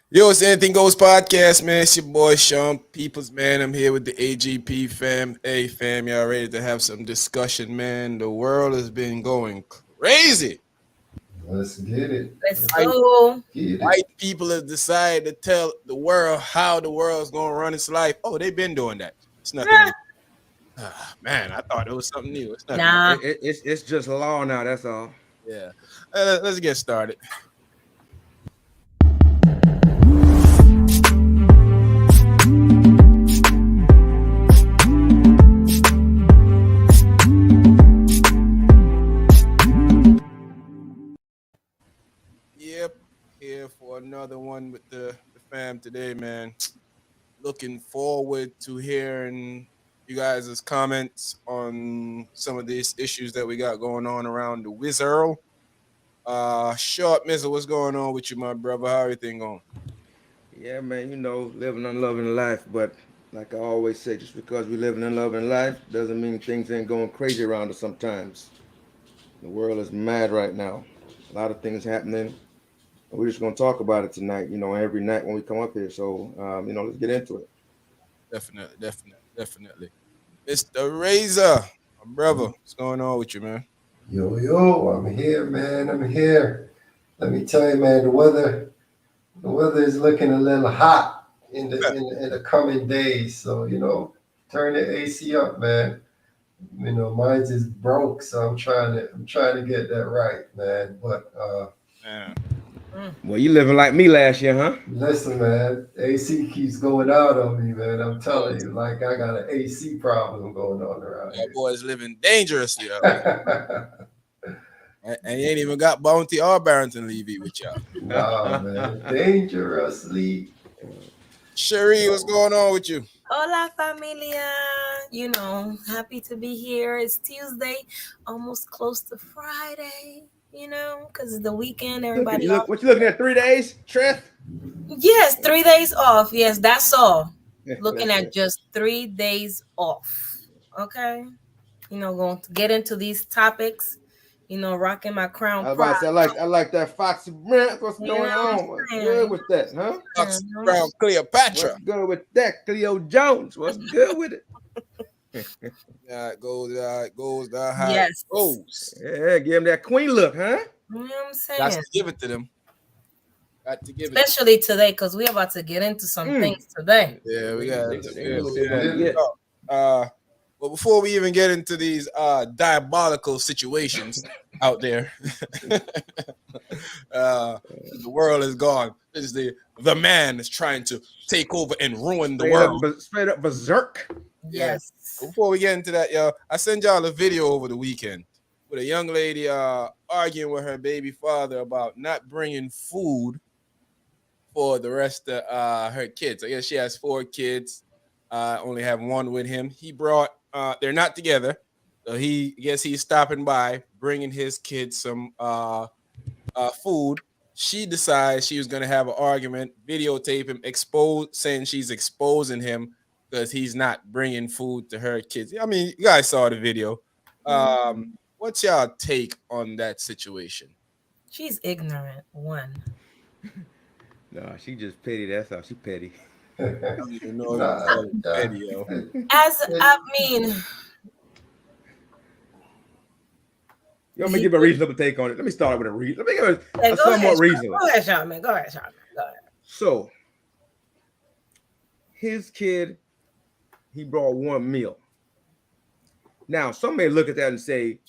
Yo, it's Anything Goes podcast, man. It's your boy Sean Peoples, man. I'm here with the AGP fam. Hey, fam, y'all ready to have some discussion, man? The world has been going crazy. Let's get it. Let's White, go. Get it. white people have decided to tell the world how the world's going to run its life. Oh, they've been doing that. It's nothing new. Man, I thought it was something new. It's nothing new. Nah. It's just law now. That's all. Yeah. Let's get started. Yep, here for another one with the fam today, man. Looking forward to hearing you guys' comments on some of these issues that we got going on around the Wizard. Short Mizzle, what's going on with you, my brother? How everything going? Yeah, man. Living and loving life. But like I always say, just because we living and loving life doesn't mean things ain't going crazy around us sometimes. The world is mad right now. A lot of things happening. And we're just gonna talk about it tonight. Every night when we come up here. So, let's get into it. Definitely. Mr. Razor, my brother, what's going on with you, man? Yo, I'm here, man. I'm here. Let me tell you, man, the weather is looking a little hot in the coming days. So, turn the AC up, man. Mine's is broke, so I'm trying to get that right, man. But Man. Well, you living like me last year, huh? listen, man, AC keeps going out on me, man. I'm telling you, like I got an AC problem going on around That boy's living dangerously out here. here. And he ain't even got Bounty or Barrington Levy with y'all. Nah, man, dangerously. Cherie, what's going on with you? Hola, familia. Happy to be here. It's Tuesday, almost close to Friday, because it's the weekend. Everybody off. What you looking at? 3 days, Trent? Yes, 3 days off. Yes, that's all. Looking at just 3 days off. Okay. Going to get into these topics, rocking my crown I was about to say, proud. I like that Foxy Brent. What's You going know what on? I'm What's saying? good with that, huh? Fox Mhm. Brown Cleopatra. What's good with that? Cleo Jones. What's good with it? Yeah, it goes, that how it Yes. goes. Yeah, give him that queen look, huh? You know what I'm Got saying? to give it to them. Got to give it. Especially today, because we're about to get into some things today. Yeah, we got it. They know what they about to get. But before we even get into these diabolical situations out there, the world is gone. This is the man is trying to take over and ruin the world. Straight up berserk. Yes. Before we get into that, y'all, I sent y'all a video over the weekend with a young lady arguing with her baby father about not bringing food for the rest of her kids. I guess she has 4 kids. Only have one with him. He brought. They're not together, so he's stopping by, bringing his kids some food. She decides she was gonna have an argument, videotape him, saying she's exposing him because he's not bringing food to her kids. I mean, you guys saw the video. What's y'all take on that situation? She's ignorant. One. No, she just petty. That's how she petty. I don't even know if Nah, you call it nah. video. You want me to give a reasonable take on it? Let me start with a reason. Let me give Hey, a somewhat reasonable. Go ahead, Charmin. Go ahead. So, his kid, he brought one meal. Now, some may look at that and say,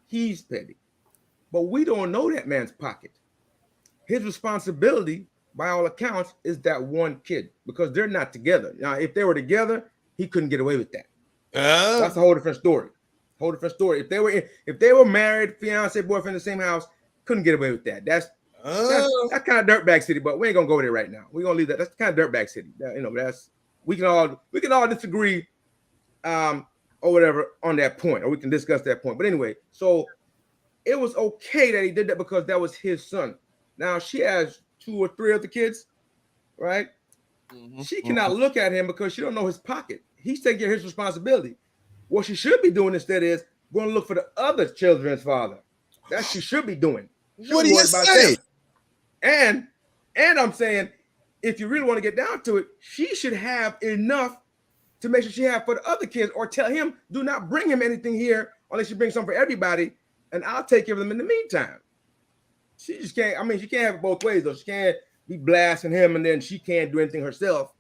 he's petty. But we don't know that man's pocket. His responsibility, by all accounts, is that one kid because they're not together. Now, if they were together, he couldn't get away with that. That's a whole different story. If they were married, fiance, boyfriend in the same house, couldn't get away with that. That's kind of dirtbag city, but we ain't gonna go there right now. We're gonna leave that. That's kind of dirtbag city. We can all disagree, or whatever on that point, or we can discuss that point. But anyway, so it was okay that he did that because that was his son. Now she has 2 or 3 other kids, right? Mm-hmm. She cannot look at him because she don't know his pocket. He's taking care of his responsibility. What she should be doing instead is going to look for the other children's father. That she should be doing. What do you say? And I'm saying if you really want to get down to it, she should have enough to make sure she have for the other kids, or tell him, do not bring him anything here unless you bring some for everybody, and I'll take care of them in the meantime. She just can't. I mean, she can't have it both ways though. She can't be blasting him and then she can't do anything herself.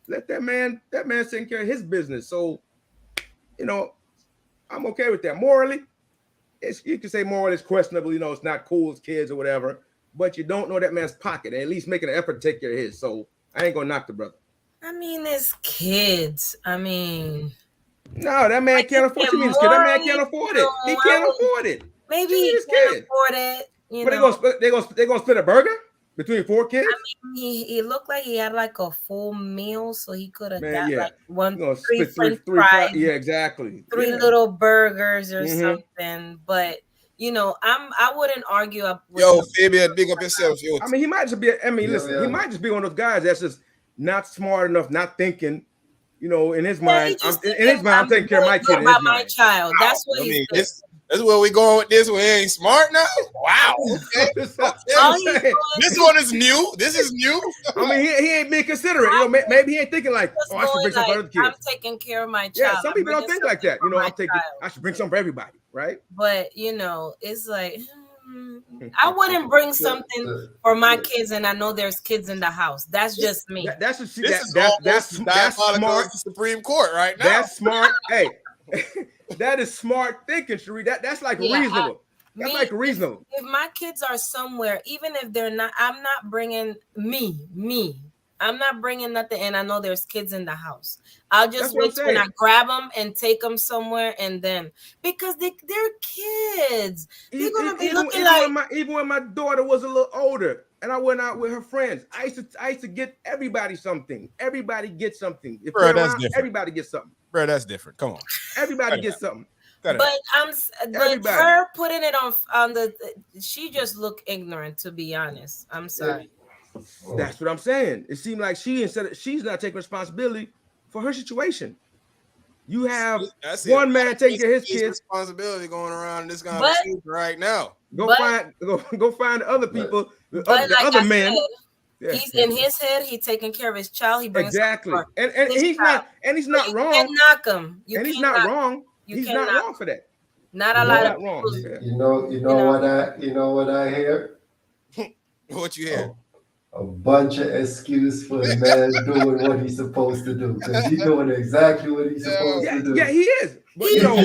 Let that man take care of his business. So, you know, I'm okay with that. Morally, you can say morally it's questionable. You know, it's not cool as kids or whatever. But you don't know that man's pocket, and at least making an effort to take care of his. So I ain't gonna knock the brother. I mean, it's kids. I mean, no, that man can't afford. What you mean his kid? That man can't afford it. He can't afford it. Maybe he can't afford it. You know, they gonna split a burger between 4 kids. I mean, he looked like he had like a full meal, so he could have got like three French fries. Yeah, exactly. 3 little burgers or something. But you know, I wouldn't argue up with yo, Fabian, big up yourself. Yo. I mean, he might just be. I mean, listen, he might just be one of those guys that's just not smart enough, not thinking. You know, in his mind, I'm taking care of my kid. About my child. That's what he's doing. That's where we going with this. We ain't smart now. Wow. Okay. This one is new. This is new. I mean, he ain't being considerate. You know, maybe he ain't thinking like, oh, I should bring some for other kids. I'm taking care of my child. Yeah, some people don't think like that. You know, I should bring some for everybody, right? But you know, it's like I wouldn't bring something for my kids, and I know there's kids in the house. That's just me. That's smart. Supreme Court right now. That's smart. Hey. That is smart thinking, Cherie. That's like reasonable. That's like reasonable. If my kids are somewhere, even if they're not, I'm not bringing me. I'm not bringing nothing, and I know there's kids in the house. I'll just wait when I grab them and take them somewhere, and then because they're kids, they're gonna be looking even when my daughter was a little older, and I went out with her friends, I used to get everybody something. Everybody gets something. If bro, that's different. Everybody gets something. Bro, that's different. Come on. Everybody gets something. But her putting it on the she just looked ignorant, to be honest. I'm sorry. That's what I'm saying. It seemed like she's not taking responsibility for her situation. You have one man taking care of his kids. Responsibility going around this conversation right now. Go find other people, the other men. He's in his head. He's taking care of his child. He brings exactly, and he's not wrong. You can't knock him. He's not wrong. He's not wrong for that. Not a lot of wrong. You know what I hear. What you hear? A bunch of excuse for the man doing what he's supposed to do, because he's doing exactly what he's supposed to do. Yeah, he is. But you know,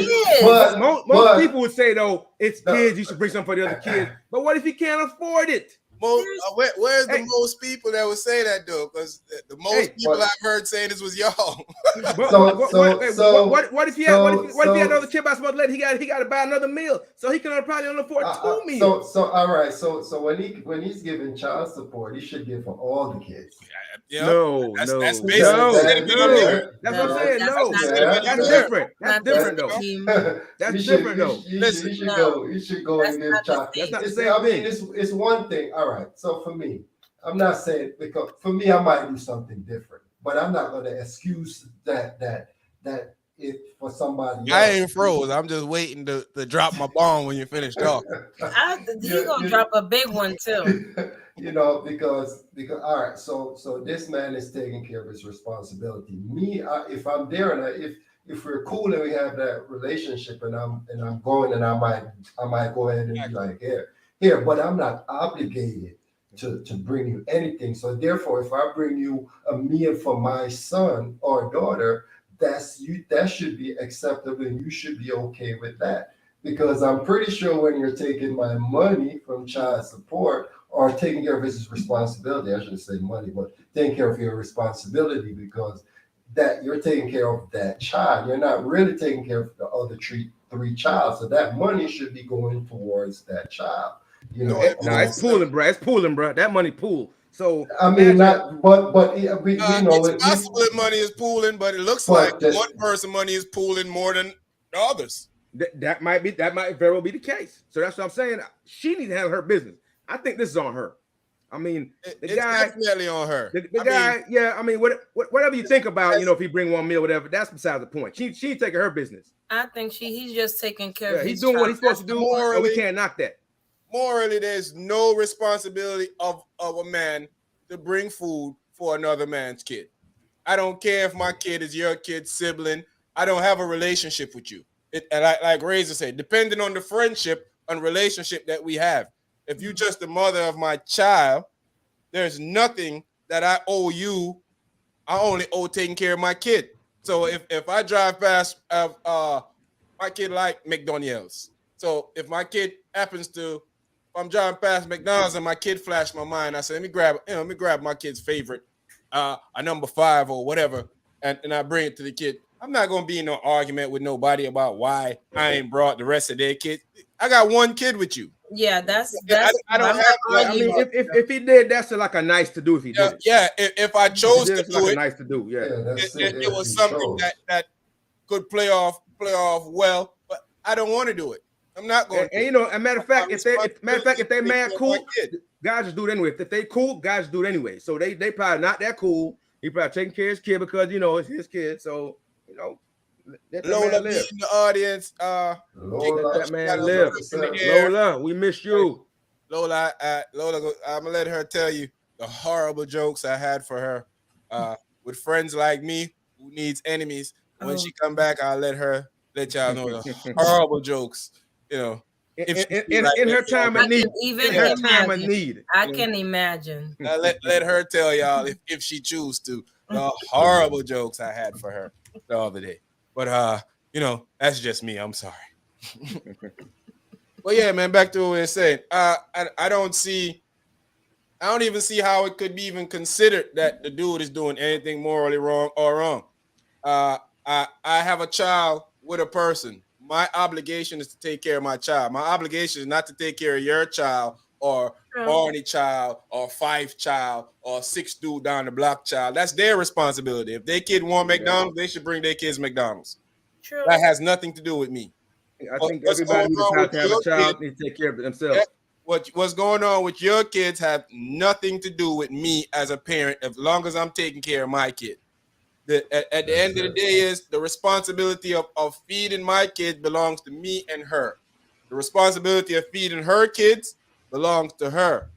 most people would say though, it's kids. You should bring something for the other kids. But what if he can't afford it? Where's the most people that would say that though? Because the most people I've heard saying this was y'all. What if he had another kid by some other lady? He got to buy another meal, so he can probably only afford 2 meals. So all right. So when he's giving child support, he should give for all the kids. No. That's That's what I'm saying. No, that's different. That's different though. That's different though. You should go and give child. That's not the same thing. It's one thing. All right. So for me, I'm not saying, because for me, I might do something different, but I'm not going to excuse that it for somebody else. I ain't froze. I'm just waiting to drop my bomb when you finish talking. He's gonna drop a big one too. You know, because all right. So this man is taking care of his responsibility. Me, if I'm there and if we're cool and we have that relationship, and I'm going, and I might go ahead and be like, here, but I'm not obligated to bring you anything. So therefore, if I bring you a meal for my son or daughter, that should be acceptable, and you should be okay with that. Because I'm pretty sure when you're taking my money from child support, or taking care of his responsibility, I shouldn't say money, but taking care of your responsibility, because that you're taking care of that child. You're not really taking care of the other three child. So that money should be going towards that child. You know, it's pooling, bro. It's pooling, bro. That money pool. So I mean, we know it's possible that money is pooling, but it looks like one person money is pooling more than the others. That might very well be the case. So that's what I'm saying. She needs to handle her business. I think this is on her. I mean, it's definitely on her. The guy, I mean, whatever you think about, you know, if he bring one meal, whatever, that's beside the point. She taking her business. I think he's just taking care of his he's doing what he's supposed to do, and we can't knock that. Morally, there's no responsibility of a man to bring food for another man's kid. I don't care if my kid is your kid's sibling. I don't have a relationship with you. And like Razor said, depending on the friendship and relationship that we have. If you're just the mother of my child, there's nothing that I owe you. I only owe taking care of my kid. So if I drive past my kid like McDonald's. So if my kid happens to, if I'm driving past McDonald's and my kid flashed my mind, I say, let me grab my kid's favorite, a number 5 or whatever, and I bring it to the kid. I'm not gonna be in no argument with nobody about why I ain't brought the rest of their kids. I got one kid with you. Yeah, that's I don't have. I mean, if he did, that's like a nice to do. If he did, if I chose to do like it, nice to do. It was something that could play off well, but I don't want to do it. I'm not going. And you know, a matter of fact, if they mad cool, guys just do it anyway. If they cool, guys just do it anyway. So they probably not that cool. He probably taking care of his kid because you know it's his kid. So you know, let that Lola man be live. in the audience. Let that man live. Lola, we miss you. Lola, I'm gonna let her tell you the horrible jokes I had for her with friends like me who needs enemies. When she come back, I'll let y'all know the horrible jokes. You know, in her time of need. Even in her time of need. I can imagine. Let her tell y'all if she choose to the horrible jokes I had for her the other day. But you know, that's just me. I'm sorry. Well, yeah, man. Back to what we were saying. I don't even see how it could be even considered that the dude is doing anything morally wrong or wrong. I have a child with a person. My obligation is to take care of my child. My obligation is not to take care of your child or Barney child or Fife child or 6 dude down the block child. That's their responsibility. If their kid want McDonald's, they should bring their kids McDonald's. True. That has nothing to do with me. I think everybody who decides to have a child needs to take care of it themselves. What's going on with your kids have nothing to do with me as a parent, as long as I'm taking care of my kid. At the end of the day, is the responsibility of feeding my kids belongs to me and her. The responsibility of feeding her kids belongs to her.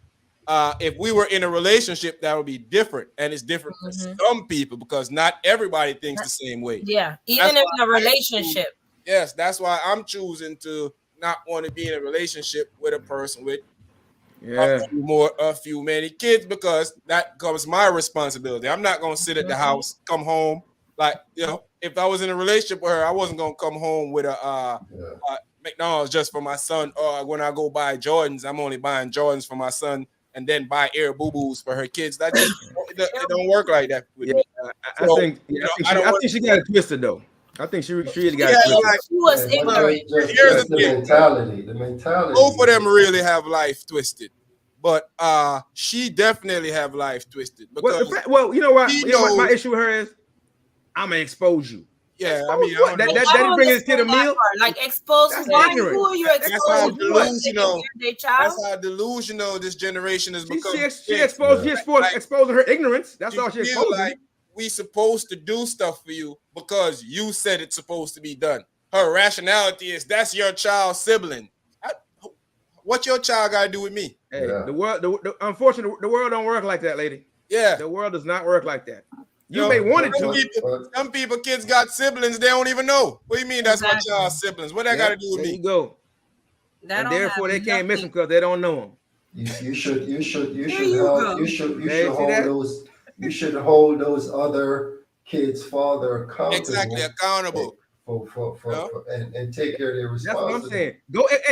If we were in a relationship, that would be different, and it's different for some people because not everybody thinks the same way. Yeah, even in a relationship. Yes, that's why I'm choosing to not want to be in a relationship with a person with a few many kids, because that becomes my responsibility. I'm not gonna sit at the house, come home, like, you know, if I was in a relationship with her, I wasn't gonna come home with a McDonald's just for my son, or when I go buy Jordans, I'm only buying Jordans for my son and then buy Air Boo Boos for her kids. That just it don't work like that with me. I think she got it twisted though. I think she really got it twisted. Like, she was ignorant. Here's the thing. The mentality. Both of them really have life twisted, but she definitely have life twisted. Because you know what? My issue with her is, I'm gonna expose you. Yeah, I mean, that didn't bring his kid a meal. Like, expose who are you exposing? That's how delusional this generation has become. She exposing her ignorance. That's all she exposing. Like, we supposed to do stuff for you because you said it's supposed to be done. Her rationality is that's your child's sibling. What your child got to do with me? Hey, the world. Unfortunately, the world don't work like that, lady. Yeah, the world does not work like that. You may want it to. Some people, kids got siblings, they don't even know. What do you mean that's my child's siblings? What that got to do with me? There you go. And therefore, they can't miss them because they don't know them. You should hold those other kids' father accountable. Exactly, accountable. And take care of their responsibility. That's what I'm saying.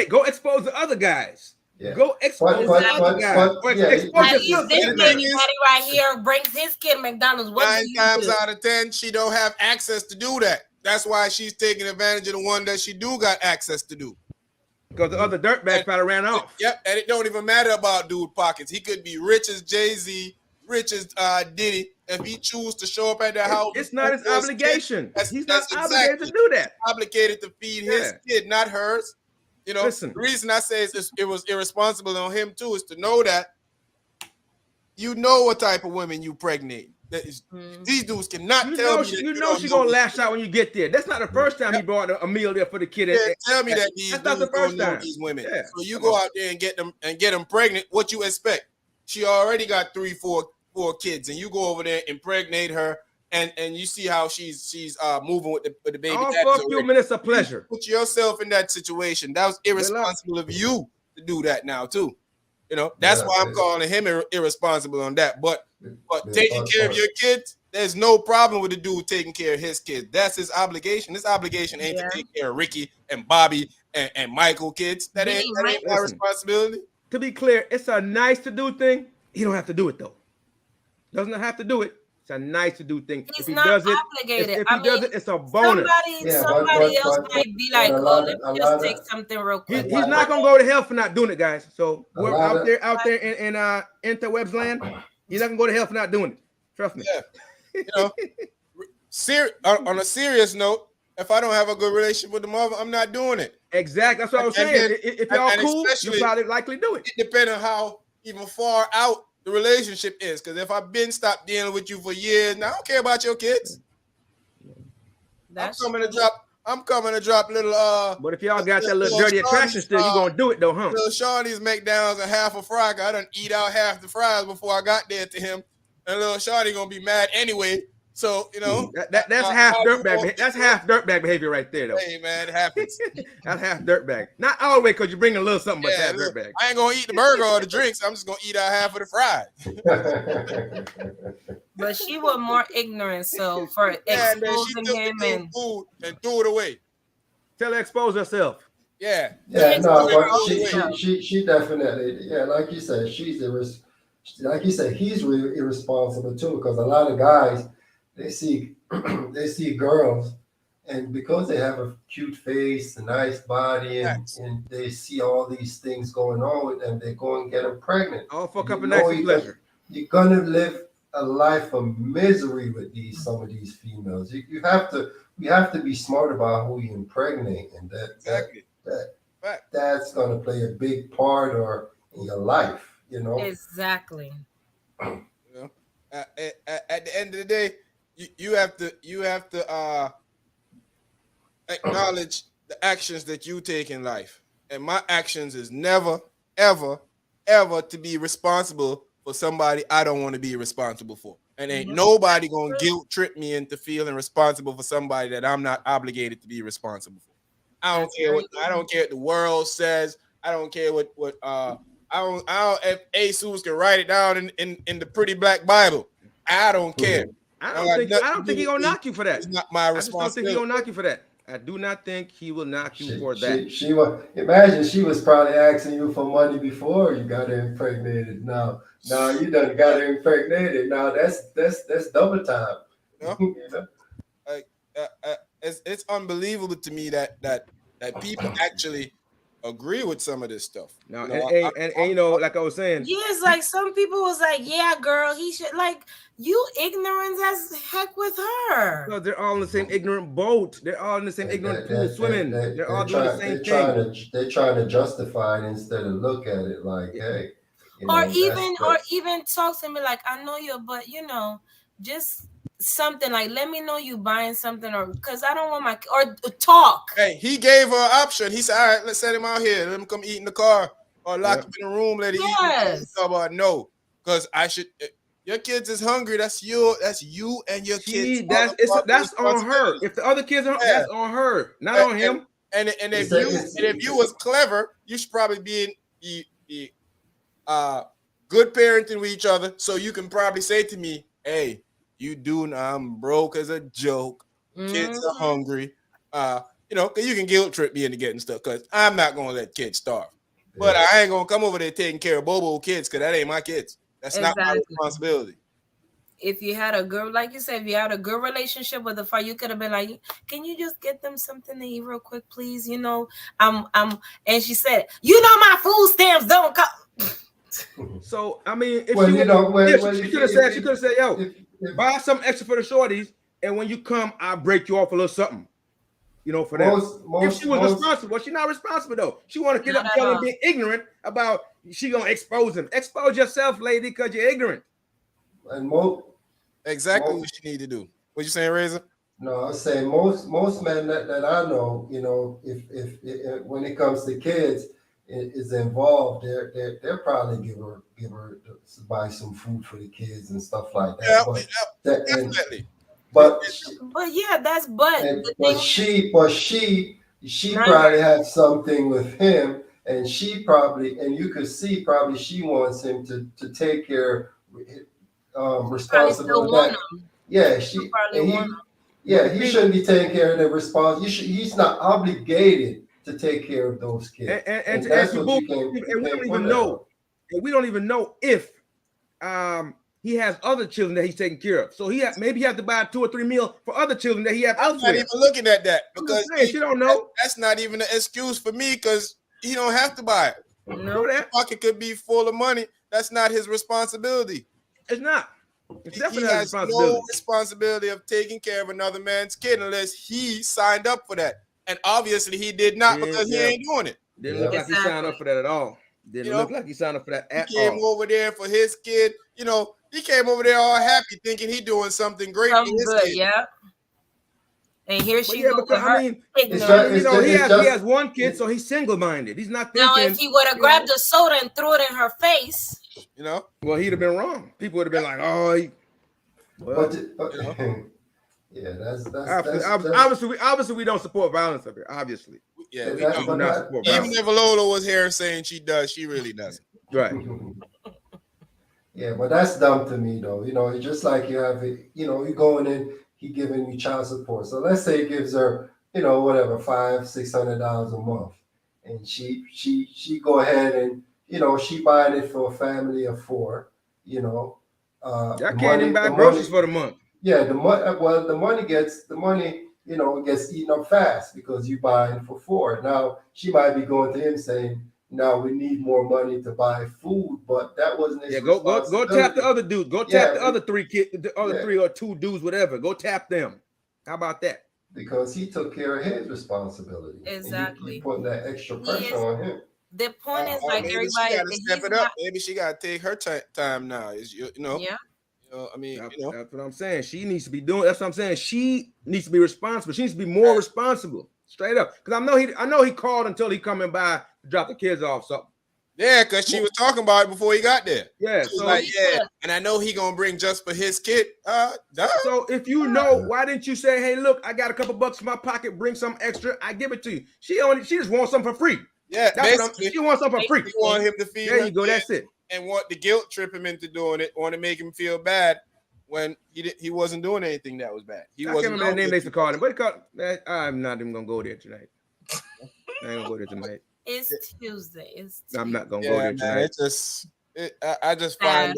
Go expose the other guys. Yeah. Go expose the other guys. Daddy right here brings his kid McDonald's. 9 times out of 10, she don't have access to do that. That's why she's taking advantage of the one that she do got access to do. Because the other dirtbag probably ran off. Yep, and it don't even matter about dude pockets. He could be rich as Jay-Z, rich as Diddy. If he choose to show up at the house, it's not his obligation. He's not obligated to do that. Obligated to feed his kid, not hers. You know, the reason I say it was irresponsible on him too is to know that you know what type of women you pregnate. These dudes cannot tell me. You know she's gonna lash out when you get there. That's not the first time he brought a meal there for the kid. Tell me that these dudes don't know these women. Yeah. So you go out there and get them pregnant. What you expect? She already got 3-4 4 kids, and you go over there, impregnate her, and you see how she's moving with the baby. All for a few minutes of pleasure. You put yourself in that situation. That was irresponsible of you to do that now too. You know, that's why I'm calling him irresponsible on that. But taking care of your kids, there's no problem with the dude taking care of his kids. That's his obligation. His obligation ain't to take care of Ricky and Bobby and Michael kids. That ain't my responsibility. To be clear, it's a nice to do thing. He don't have to do it though. Doesn't have to do it. It's a nice to do thing. He's if he not does it, obligated. if he does it, it's a bonus. Somebody else might be like, "Oh, let me just take something real quick." He's not gonna go to hell for not doing it, guys. So we're out there in interwebs land. He's not gonna go to hell for not doing it. Trust me. Yeah. You know, on a serious note, if I don't have a good relationship with the mother, I'm not doing it. Exactly. That's what I was saying. If y'all cool, you'll probably likely do it. It depends on how even far out the relationship is. Because if I've been stopped dealing with you for years, now I don't care about your kids. I'm coming to drop little But if y'all got that little dirty attraction still, you gonna do it though, huh? Little Shawnee's McDonald's and half a fry. I done eat out half the fries before I got there to him. And little Shawnee gonna be mad anyway. So you know that's half dirtbag. That's half dirtbag behavior right there, though. Hey man, it happens. That's half dirtbag. Not all the way because you bring a little something, but half dirtbag. I ain't gonna eat the burger or the drinks. I'm just gonna eat out half of the fries. But she was more ignorant, so for exposing him and food and threw it away. Tell her expose herself. Yeah. Yeah, no, but she definitely, like you said, like you said, he's irresponsible too, because a lot of guys they see girls, and because they have a cute face, a nice body, and they see all these things going on with them, they go and get them pregnant. All for a couple of nights of pleasure. You're gonna live a life of misery with some of these females. You have to be smart about who you impregnate, and that's gonna play a big part in your life. You know exactly. You know, at the end of the day, you have to acknowledge the actions that you take in life. And my actions is never, ever, ever to be responsible for somebody I don't want to be responsible for. And ain't nobody gonna guilt trip me into feeling responsible for somebody that I'm not obligated to be responsible for. I don't care what the world says. I don't care what I don't if ASUS can write it down in the pretty black Bible. I don't care. I don't think he's gonna knock you for that. It's not my responsibility. I don't think he's gonna knock you for that. I do not think he will knock you for that. She imagine she was probably asking you for money before you got her impregnated. Now you done got her impregnated. Now that's double time. You know? Like it's unbelievable to me that people actually agree with some of this stuff. No, and you know, like I was saying, it's like some people was like, "Yeah, girl, he should." Like, you ignorant as heck with her. Because they're all in the same ignorant boat. They're all in the same ignorant pool swimming. They're all doing the same thing. They're trying to justify it instead of look at it like, hey, or even talk to me like, I know you, but just something like, let me know you buying something, or because I don't want or talk. Hey, he gave her an option. He said, all right, let's set him out here. Let him come eat in the car or lock him in the room. Let him eat. About no, because I should. Your kids is hungry. That's you and your kids. That's on her. If the other kids are, that's on her, not on him. And if you was clever, you should probably be good parenting with each other. So you can probably say to me, hey, you do now, I'm broke as a joke. Kids are hungry. Cause you can guilt trip me into getting stuff because I'm not gonna let kids starve. But I ain't gonna come over there taking care of Bobo kids because that ain't my kids. That's not my responsibility. If you had a good, like you said, if you had a good relationship with the father, you could have been like, can you just get them something to eat real quick, please? And she said, my food stamps don't come. So I mean, if she could have said, yo, buy something extra for the shorties, and when you come, I'll break you off a little something. For that. If she was responsible, she's not responsible though. She want to get up and be ignorant about she gonna expose him. Expose yourself, lady, because you're ignorant. And exactly what you need to do. What you saying, Razor? No, I say most men that I know, if when it comes to kids, is involved, they'll probably give her buy some food for the kids and stuff like that. Yeah, But definitely. But yeah, that's the but thing. she probably had something with him, and she probably, and you could see probably she wants him to take care Probably responsible still of want that. them. Yeah, she Probably and want them. he shouldn't be taking care of the response. He's not obligated to take care of those kids, and that's to what boot, you and we can't don't put even that know, on. and we don't even know if he has other children that he's taking care of. So maybe he has to buy 2 or 3 meals for other children that he has I'm elsewhere. not even looking at that I'm because just saying, she don't know. that's not even an excuse for me because he don't have to buy it. No, His pocket could be full of money. That's not his responsibility. It's not. It's definitely He not has responsibility. no responsibility of taking care of another man's kid unless he signed up for that. And obviously he did not because he ain't doing it. Didn't look like he signed up for that at all. Didn't look like he signed up for that at all. He came over there for his kid. He came over there all happy thinking he doing something great for his kid. Yeah. And here she goes. Because I mean, he has one kid, so he's single-minded. He's not thinking. Now, if he would have grabbed the soda and threw it in her face, well, he'd have been wrong. People would have been like, "Oh, yeah, that's obviously we don't support violence up here. Obviously, yeah, we do not support violence. Even if Lola was here saying she does, she really doesn't. Right. Yeah, but that's dumb to me, though. It's just like you have it. You're going in. He giving you child support. So let's say he gives her, whatever, $500-$600 a month, and she go ahead and she buying it for a family of 4. I can't even buy groceries for the month. Yeah, the money gets eaten up fast because you buying for 4. Now she might be going to him saying, "Now we need more money to buy food," but that wasn't his responsibility. Go tap the other dudes. Go tap the other 3 kids, the other 3 or 2 dudes, whatever. Go tap them. How about that? Because he took care of his responsibility. Exactly. You putting that extra pressure on him. The point is, like, maybe everybody, she got to step it up. Maybe she got to take her time now. Yeah. I mean, that's what I'm saying. She needs to be doing. That's what I'm saying. She needs to be responsible. She needs to be more responsible, straight up. Because I know he called until he coming by to drop the kids off something. Yeah, because she was talking about it before he got there. Yeah, so like, and I know he gonna bring just for his kid. So if you know, why didn't you say, "Hey, look, I got a couple bucks in my pocket. Bring some extra. I give it to you." She just wants something for free. Yeah, she wants something for free. You want him to feed. There you go. That's it. And want the guilt trip him into doing it. Want to make him feel bad when he wasn't doing anything that was bad. I can't remember the name they used to call him, but I'm not even gonna go there tonight. I ain't gonna go there tonight. It's Tuesday. I'm not gonna go there tonight. I just find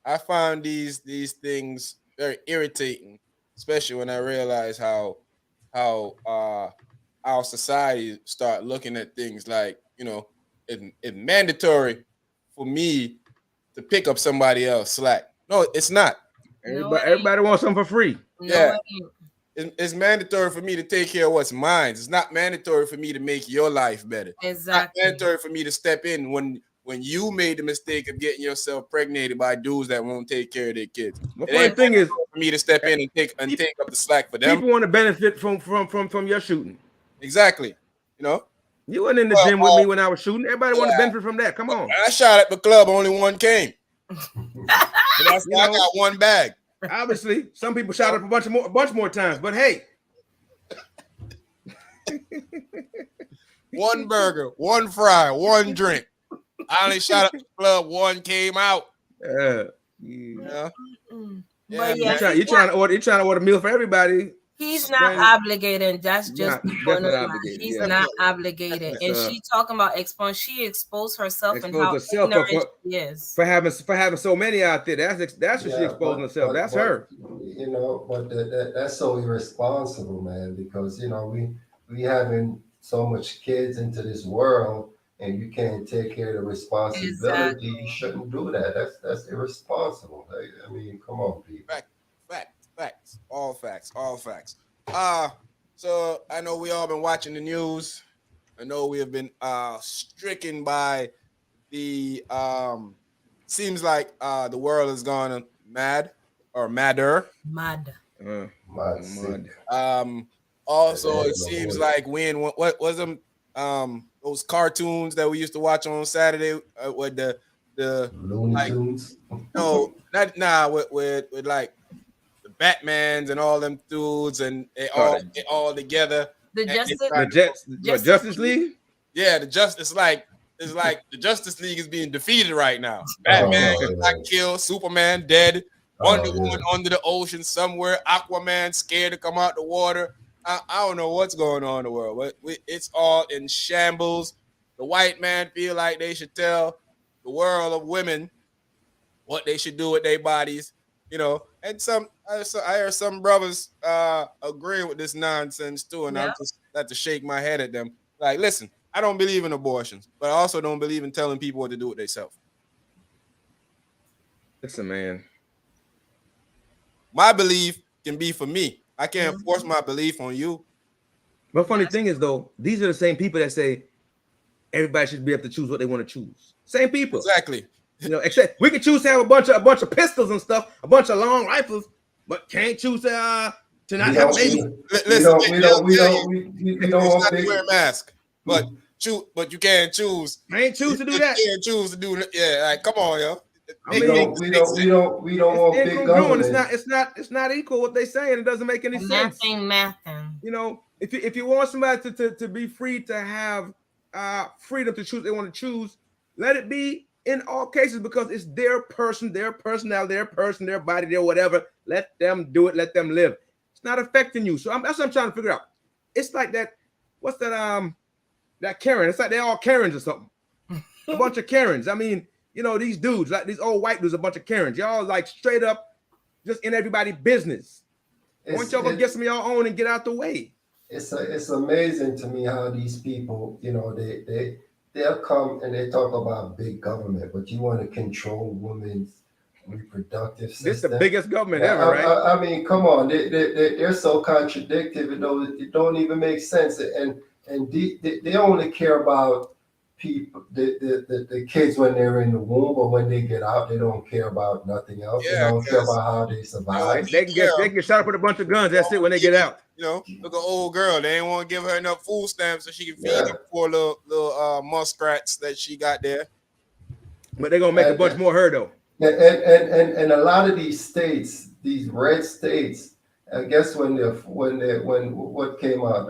I find these things very irritating, especially when I realize how our society start looking at things like, it's mandatory for me to pick up somebody else slack. No, it's not. Everybody wants something for free. Yeah. It's mandatory for me to take care of what's mine. It's not mandatory for me to make your life better. Exactly. It's not mandatory for me to step in when you made the mistake of getting yourself pregnated by dudes that won't take care of their kids. The thing is for me to step in and take up the slack for them. People want to benefit from your shooting. Exactly. You weren't in the gym with me when I was shooting. Everybody want to benefit from that. Come on. I shot at the club, only one came. I got one bag. Obviously, some people shot up a bunch more times, but hey. One burger, one fry, one drink. I only shot up the club, one came out. But you're trying to order a meal for everybody. He's not obligated. That's just he's not obligated. And she talking about she exposed herself and how ignorant she is for having so many out there. That's what she's exposing herself. That's her. But that's so irresponsible, man. Because we having so much kids into this world, and you can't take care of the responsibility. Exactly. You shouldn't do that. That's irresponsible. I mean, come on, people. Facts. All facts. So I know we all been watching the news. I know we have been stricken by the seems like the world has gone mad or madder. Mad. Mad. Also it seems like what was them those cartoons that we used to watch on Saturday with the Looney like Tunes. no, not nah with like the Batmans and all them dudes and they all together. The And Justice, it's Justice League. yeah, it's like the Justice League is being defeated right now. Oh, Batman yeah. got killed, Superman dead, Wonder Oh, yeah. Woman under the ocean somewhere, Aquaman scared to come out the water. I don't know what's going on in the world, but it's all in shambles. The white man feel like they should tell the world of women what they should do with their bodies, you know. And I heard some brothers agreeing with this nonsense too, and Yeah. I'm just have to shake my head at them. Like, listen, I don't believe in abortions, but I also don't believe in telling people what to do with themselves. Listen, man. My belief can be for me. I can't force my belief on you. But funny thing is, though, these are the same people that say everybody should be able to choose what they want to choose. Same people. Exactly. You know, except we can choose to have a bunch of pistols and stuff, a bunch of long rifles, but can't choose to not have a baby. Listen, we don't want to wear a mask, but you can't choose. I ain't choose to do You that. can't choose to do that. Yeah, like come on, yo. We don't want It's big government. It's not equal what they saying. It doesn't make any sense. Nothing. You know, if you want somebody to be free to have freedom to choose what they want to choose, let it be in all cases because it's their person, their personality, their person, their body, their whatever. Let them do it. Let them live. It's not affecting you. So that's what I'm trying to figure out. It's like that. What's that? That Karen. It's like they're all Karens or something. A bunch of Karens. I mean, you know, these dudes, like these old white dudes, a bunch of Karens. Y'all like straight up just in everybody's business. Why don't y'all go get some of y'all own and get out the way? It's amazing to me how these people, you know, they'll come and they talk about big government, but you want to control women's reproductive system. This is the biggest government ever, right? I mean, come on, they're so contradictory. It don't even make sense, and they only care about people, the kids when they're in the womb, but when they get out, they don't care about nothing else. Yeah, they don't care about how they survive. They can get shot up with a bunch of guns. That's it when they get out. You know, look at old girl. They ain't want to give her enough food stamps so she can feed them poor little muskrats that she got there. But they're gonna make a bunch more her though. And a lot of these states, these red states, I guess when what came out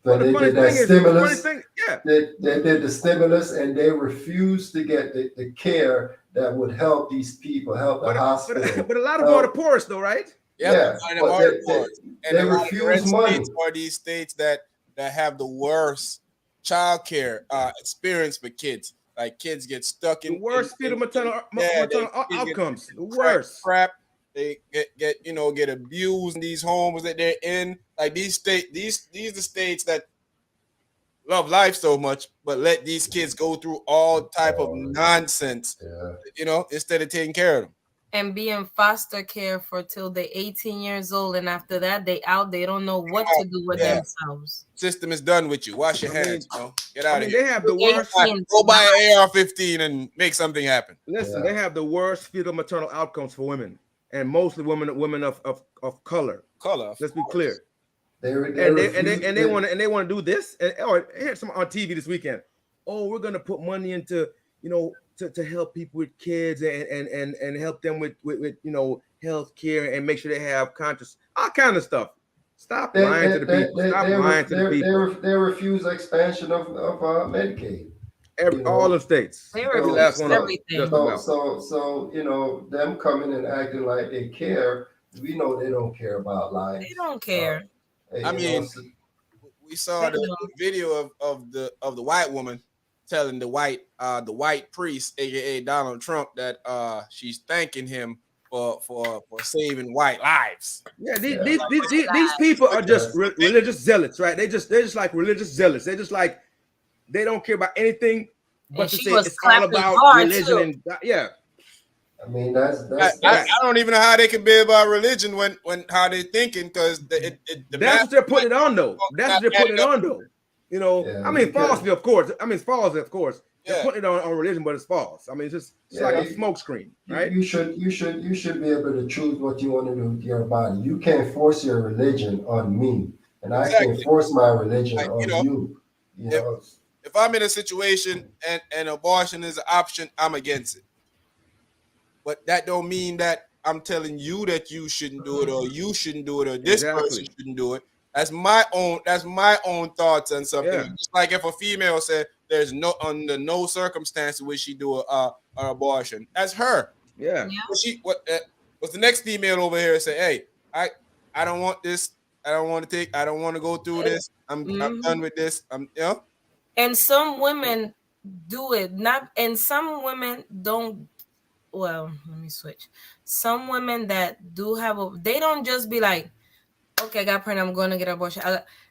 when they did that stimulus, they did the stimulus and they refused to get the care that would help these people, help the hospital. But a lot of them are the poorest though, right? Yeah, they refuse money. Are these states that have the worst child care experience for kids? Like kids get stuck in the worst fetal maternal outcomes. The worst crap. They get abused in these homes that they're in. Like these are the states that love life so much, but let these kids go through all type of nonsense. You know, instead of taking care of them. And be in foster care for till they're 18 years old, and after that they don't know what to do with themselves. System is done with you. Wash your hands. Get out of here. They have the worst. Go buy an AR-15 and make something happen. Listen, they have the worst fetal maternal outcomes for women, and mostly women of color. Let's be clear. They want to do this. And here's some on TV this weekend. Oh, we're gonna put money into to help people with kids and help them with health care and make sure they have conscious all kind of stuff. Stop lying to the people. Stop lying to the people. They refuse expansion of Medicaid. All the states. Every last one everything. So them coming and acting like they care. We know they don't care about lives. They don't care. I mean, we saw the video of the white woman telling the white priest, aka Donald Trump, that she's thanking him for saving white lives. Yeah, these people are just religious zealots, right? They're just like religious zealots. They're just like they don't care about anything but to say it's all about religion and I mean that's I don't even know how they can be about religion when how they're thinking because that's what they're putting it on though. That's what they're putting it on though. You know, I mean, falsely, of course. It's false, of course. They're putting it on religion, but it's false. I mean, it's like a smoke screen, right? You should be able to choose what you want to do with your body. You can't force your religion on me and I can force my religion on you. You if, know, if I'm in a situation and abortion is an option, I'm against it. But that don't mean that I'm telling you that you shouldn't do it, or you shouldn't do it, or this person shouldn't do it. That's my own thoughts on something. Yeah. Just like if a female said there's under no circumstances would she do an abortion. That's her. Yeah. What's the next female over here say, hey, I don't want this. I don't want to go through this. I'm done with this. And some women do it, and some women don't. Well, let me switch. Some women that do they don't just be like, okay, I got pregnant, I'm going to get an abortion.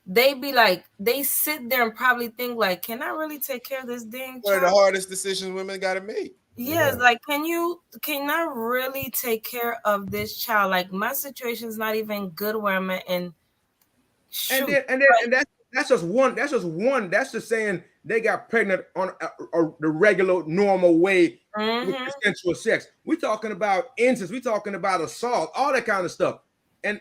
They be like, they sit there and probably think like, can I really take care of this dang child? One of the hardest decisions women got to make. Yes, like, can I really take care of this child? Like, my situation is not even good where I'm at, and that's just one. That's just saying they got pregnant on the regular, normal way with consensual sex. We're talking about incest. We're talking about assault, all that kind of stuff. And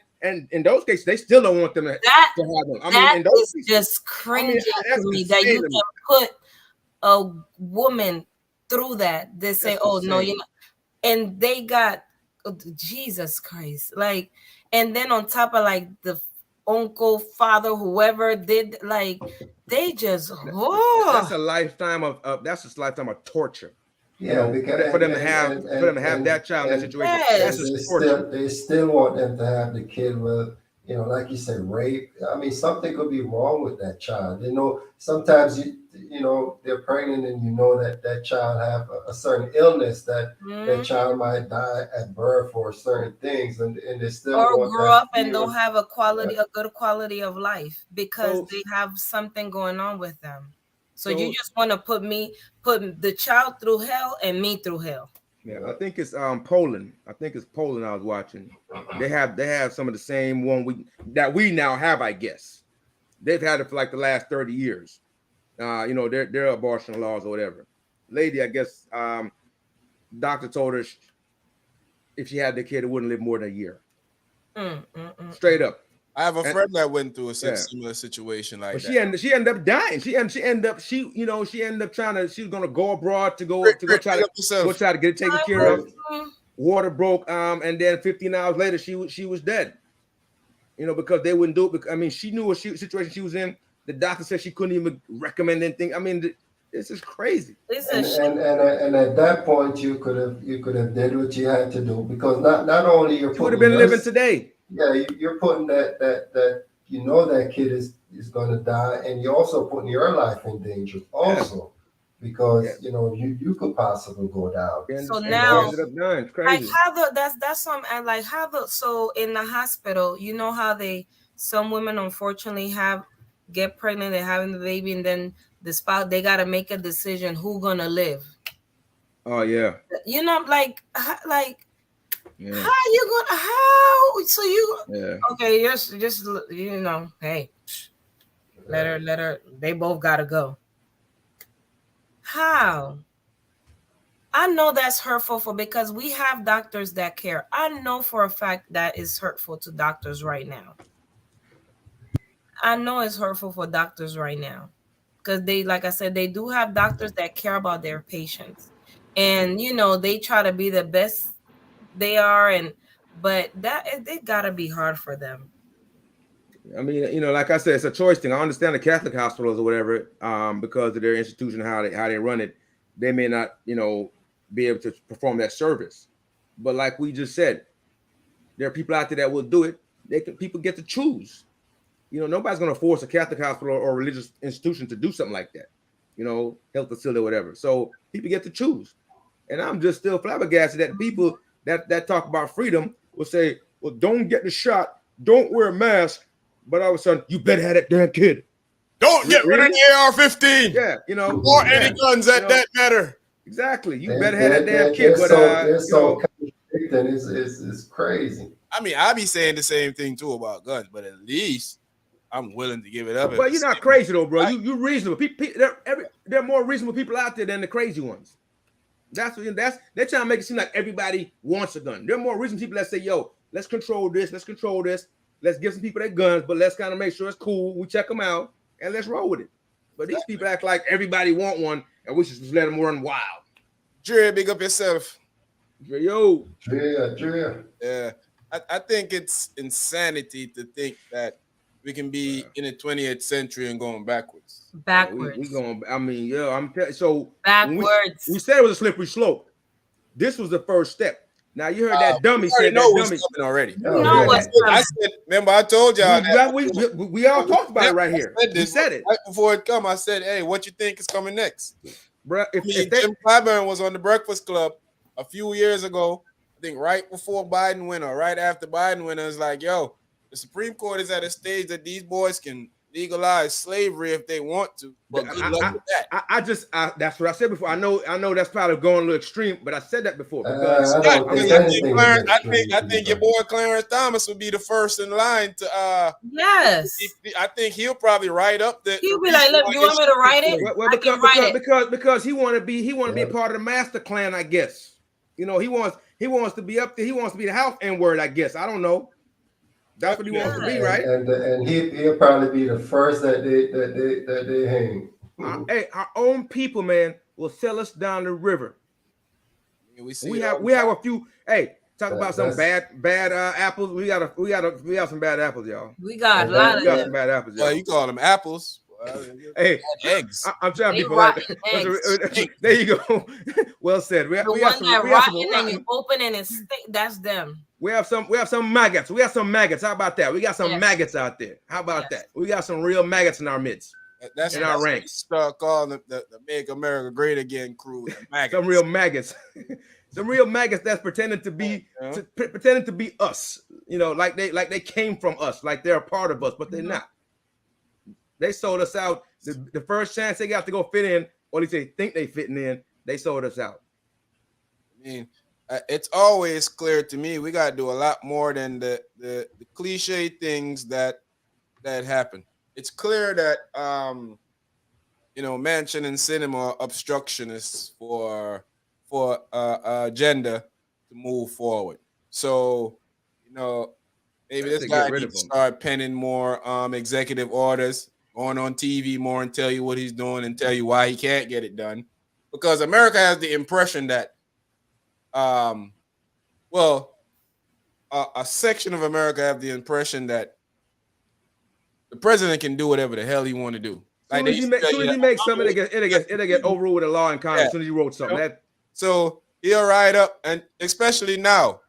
in those cases, they still don't want them to have them. I mean, in those cases, just cringy to me that you can put a woman through that. They say, "Oh no, you know," and they got Jesus Christ, like, and then on top of like the uncle, father, whoever did, like, they just that's a lifetime of torture. Yeah, because for them to have that child in that situation, that's just torture. They still want them to have the kid with, like you said, rape. I mean, something could be wrong with that child. Sometimes they're pregnant and that child have a certain illness that that child might die at birth or certain things, and they still or grow up and don't have a good quality of life because they have something going on with them. So you just want to put the child through hell and me through hell. Yeah, I think it's Poland. I was watching. They have some of the same one that we now have, I guess. They've had it for like the last 30 years. Their abortion laws or whatever. Lady, I guess, doctor told her if she had the kid, it wouldn't live more than a year. Straight up. I have a friend that went through a similar situation like that. She ended up dying. She ended up trying to. She was gonna go abroad to try to get it taken care of. Water broke. And then 15 hours later, she was dead. Because they wouldn't do it. I mean, she knew what situation she was in. The doctor said she couldn't even recommend anything. I mean, this is crazy. And at that point, you could have did what you had to do, because not only you would have been living today. Yeah, you're putting that that kid is going to die, and you're also putting your life in danger also, because you could possibly go down. So now, like so in the hospital, how some women unfortunately get pregnant, they're having the baby, and then the spouse, they got to make a decision who's gonna live. Oh yeah. Yeah. How so you okay, just hey, let her, they both gotta go. How? I know that's hurtful because we have doctors that care. I know for a fact that is hurtful to doctors right now. I know it's hurtful for doctors right now because they, like I said, they do have doctors that care about their patients, and they try to be the best they are, but that it gotta be hard for them. I mean, like I said, it's a choice thing. I understand the Catholic hospitals or whatever, because of their institution, how they run it, they may not, be able to perform that service. But like we just said, there are people out there that will do it. People get to choose. Nobody's going to force a Catholic hospital or religious institution to do something like that. Health facility or whatever. So people get to choose, and I'm just still flabbergasted that people that talk about freedom will say, well, don't get the shot, don't wear a mask, but all of a sudden, you better have that damn kid. Don't get rid of the AR-15. Yeah, or any guns that matter. Exactly. You better have that damn kid. But it's crazy. I mean, I be saying the same thing too about guns, but at least I'm willing to give it up. But you're not crazy though, bro. You're reasonable. There are more reasonable people out there than the crazy ones. They're trying to make it seem like everybody wants a gun. There are more reasonable people that say, yo, let's control this. let's give some people their guns, but let's kind of make sure it's cool. We check them out and let's roll with it. But these people act like everybody want one, and we should just let them run wild. Dre, big up yourself. Yo. Drea. Yeah. I think it's insanity to think that we can be in the 20th century and going backwards. Backwards. We going. I mean, yeah. I'm so backwards. We said it was a slippery slope. This was the first step. Now you heard that dummy say that dummy already. I said, remember I told y'all that we all talked about it right here. We said it right before it come. I said, hey, what you think is coming next? Bro, if Jim Clyburn was on the Breakfast Club a few years ago. I think right before Biden went or right after Biden went, it was like, yo, the Supreme Court is at a stage that these boys can legalize slavery if they want to. But good luck with that. That's what I said before. I know that's probably going a little extreme, but I said that before. Because I think your boy Clarence Thomas would be the first in line to yes. I think he'll probably write up the. He'll be like, look, you want me to write it? Well, because he want to be a part of the master clan, I guess. You know, he wants to be up there. He wants to be the house N-word, I guess. I don't know. That's what he wants to be, right? And he'll probably be the first that they hang. Hey, our own people, man, will sell us down the river. We have a few. Hey, talk about some bad apples. We got some bad apples, y'all. We got a lot of some bad apples. Y'all. Well, you call them apples. Hey, eggs. I'm trying to be polite. There you go. Well said. We have some and you open and it's thick. That's them. We have some maggots. We have some maggots. How about that? We got some maggots out there. How about that? We got some real maggots in our midst. That's in our ranks. Start calling the Make America Great Again crew. Some real maggots. Some real maggots that's pretending to be us. You know, like they came from us, like they're a part of us, but they're not. They sold us out. The first chance they got to go fit in, or at least they think they fitting in, they sold us out. I mean, it's always clear to me we got to do a lot more than the cliche things that happen. It's clear that Mansion and Cinema are obstructionists for agenda to move forward. So, maybe this guy needs to start penning more executive orders, going on TV more and tell you what he's doing and tell you why he can't get it done. Because America has the impression that, a section of America have the impression that the president can do whatever the hell he want to do. Like as soon as he makes something, it'll get overruled with a law in Congress. As soon as he wrote something. So he'll write up, and especially now,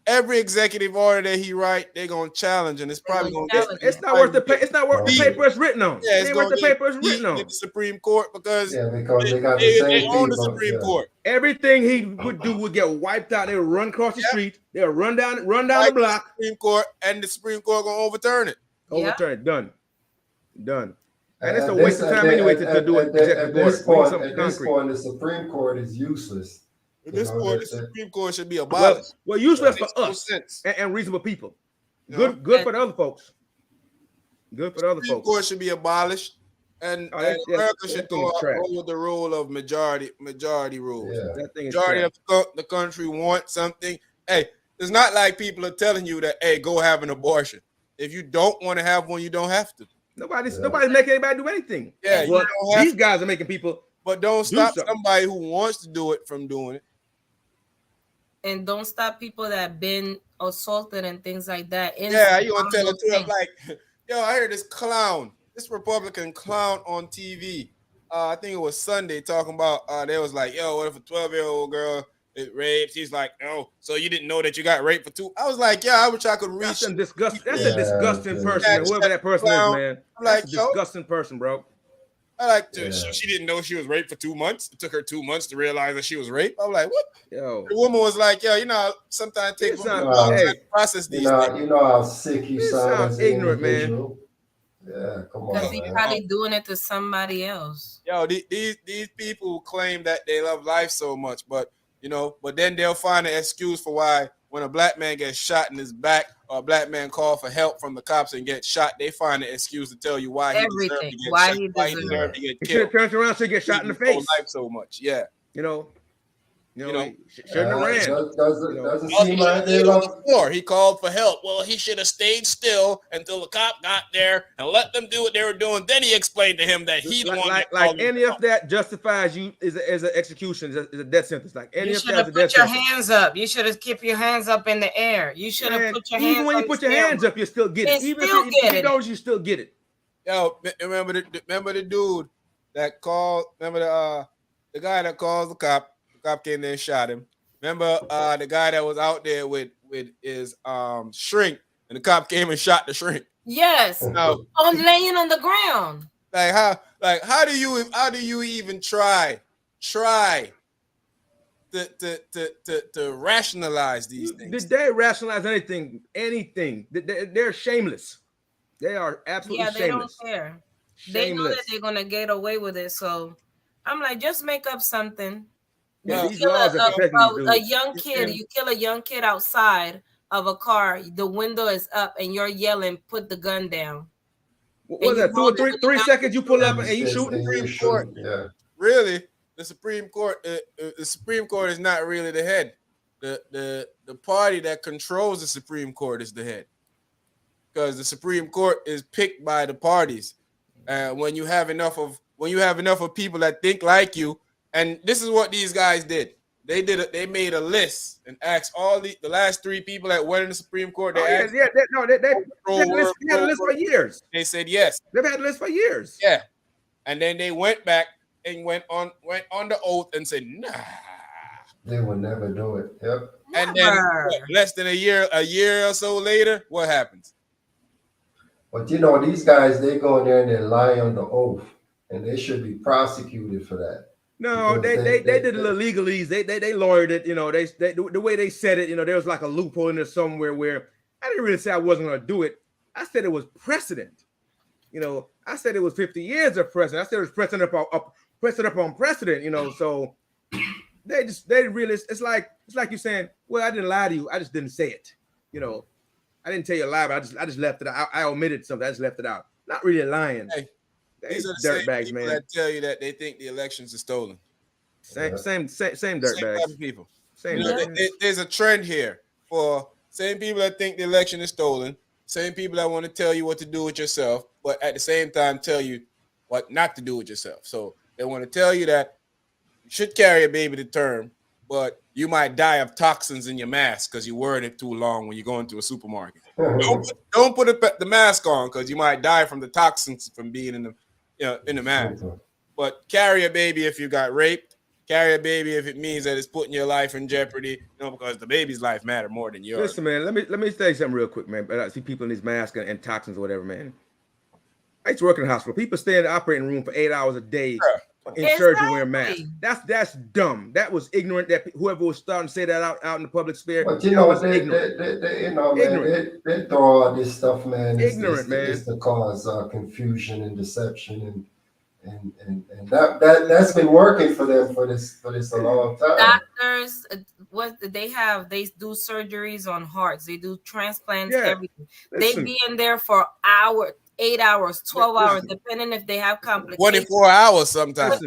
every executive order that he write, they're gonna challenge, and it's probably gonna get. It's not worth the paper it's written on. Yeah, it's worth the paper it's written on. The Supreme Court because they got the same they own the Supreme Court. Everything he would do would get wiped out. They would run across the street. They'll run down the block. Supreme Court, and the Supreme Court gonna overturn it. Overturn it. Done. And it's a waste of time anyway to do it. At this point, the Supreme Court is useless. At this point, the Supreme Court should be abolished. Well, useless for us and reasonable people. Good for the other folks. Good for the other folks. The Supreme Court should be abolished, and America should go with the rule of majority rule. Yeah. Majority of the country wants something. Hey, it's not like people are telling you that, hey, go have an abortion. If you don't want to have one, you don't have to. Nobody's making anybody do anything. Yeah, well, these guys are making people. But don't stop somebody who wants to do it from doing it. And don't stop people that have been assaulted and things like that. You gonna tell it to them like, yo, I heard this Republican clown on TV. I think it was Sunday talking about. They was like, yo, what if a 12-year-old girl it raped? He's like, oh, so you didn't know that you got raped for 2? I was like, yeah, I wish I could reach. That's a disgusting person. Whoever that person is, man. I'm like, that's a disgusting person, bro. I like to. She didn't know she was raped for 2 months. It took her 2 months to realize that she was raped. I'm like, what? Yo, the woman was like, yo, sometimes it takes to process these things. You know how sick you sound as ignorant, man. Yeah, come on. Because he's probably doing it to somebody else. Yo, these people claim that they love life so much, but then they'll find an excuse for why when a black man gets shot in his back or a black man call for help from the cops and gets shot, they find an excuse to tell you why he deserved to get shot, why he deserved to get killed. He turns around so he gets shot in the face. Life so much, yeah. You know, shouldn't have ran. Doesn't seem like they love. He called for help. Well, he should have stayed still until the cop got there and let them do what they were doing. Then he explained to him that he like any of that justifies you as an execution, is a death sentence. Like any of that, you should have put your hands up. You should have kept your hands up in the air. You should have put your hands. Even when you put your hands up, you still get it. Even if it goes, you still get it. Yo, remember the dude that called? Remember the guy that calls the cop? The cop came there and shot him. Remember the guy that was out there with his shrink, and the cop came and shot the shrink. Yes. No. Laying on the ground. How do you even try to rationalize these things? Did they rationalize anything? They're shameless. They are absolutely shameless. Don't care. They know that they're gonna get away with it. So I'm like, just make up something. Yeah, these laws are a young kid. You kill a young kid outside of a car. The window is up, and you're yelling, "Put the gun down." What was that? 2 or 3 seconds you pull up and you shoot. Yeah. Really, the Supreme Court. The Supreme Court is not really the head. The party that controls the Supreme Court is the head, because the Supreme Court is picked by the parties. When you have enough of people that think like you, and this is what these guys did. They made a list and asked all the last 3 people that went in the Supreme Court. They had a list for years. They said yes. They've had a list for years. Yeah, and then they went back and went on the oath and said, nah, they will never do it. Yep. And then less than a year or so later, what happens? But these guys, they go in there and they lie on the oath, and they should be prosecuted for that. No, they did a little legalese. They lawyered it. They the way they said it. There was like a loophole in there somewhere where I didn't really say I wasn't going to do it. I said it was precedent. I said it was 50 years of precedent. I said it was precedent upon precedent. So they really. It's like you saying, well, I didn't lie to you. I just didn't say it. I didn't tell you a lie, but I just left it out. I omitted something. I just left it out. Not really lying. Hey. These are the dirtbags, same people man. that tell you that they think the elections are stolen. Same dirtbags. People. Same. There's a trend here for same people that think the election is stolen, same people that want to tell you what to do with yourself, but at the same time tell you what not to do with yourself. So they want to tell you that you should carry a baby to term, but you might die of toxins in your mask because you wearing it too long when you go into a supermarket. Don't put the mask on because you might die from the toxins from being in the mask. But carry a baby if you got raped. Carry a baby if it means that it's putting your life in jeopardy. Because the baby's life matter more than yours. Listen, man. Let me tell you something real quick, man. But I see people in these masks and toxins or whatever, man. I used to work in the hospital. People stay in the operating room for 8 hours a day in surgery wearing masks. That's dumb. That was ignorant. That whoever was starting to say that out in the public sphere. But they throw all this stuff, man. It's to cause confusion and deception, and that's been working for them for this a long time. Doctors, they do surgeries on hearts. They do transplants. Everything. They be in there for hours. 8 hours, 12 hours, depending if they have complications. 24 hours sometimes.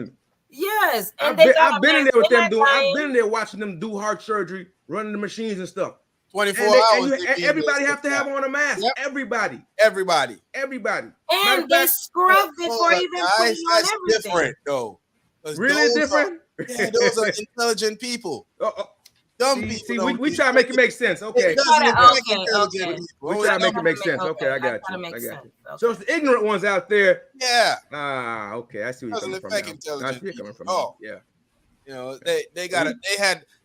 Yes, and I've been in there with them doing. I've been in there watching them do heart surgery, running the machines and stuff. 24 hours. And everybody have to have on a mask. Yep. Everybody. And they scrub before even putting on everything. That's different, though. Really different? Those are intelligent people. Dumb people. We try to make it make sense. Okay. We try to make it make sense. Okay, I got you. So it's the ignorant ones out there. Yeah. Okay. I see where you're coming from. Oh, yeah.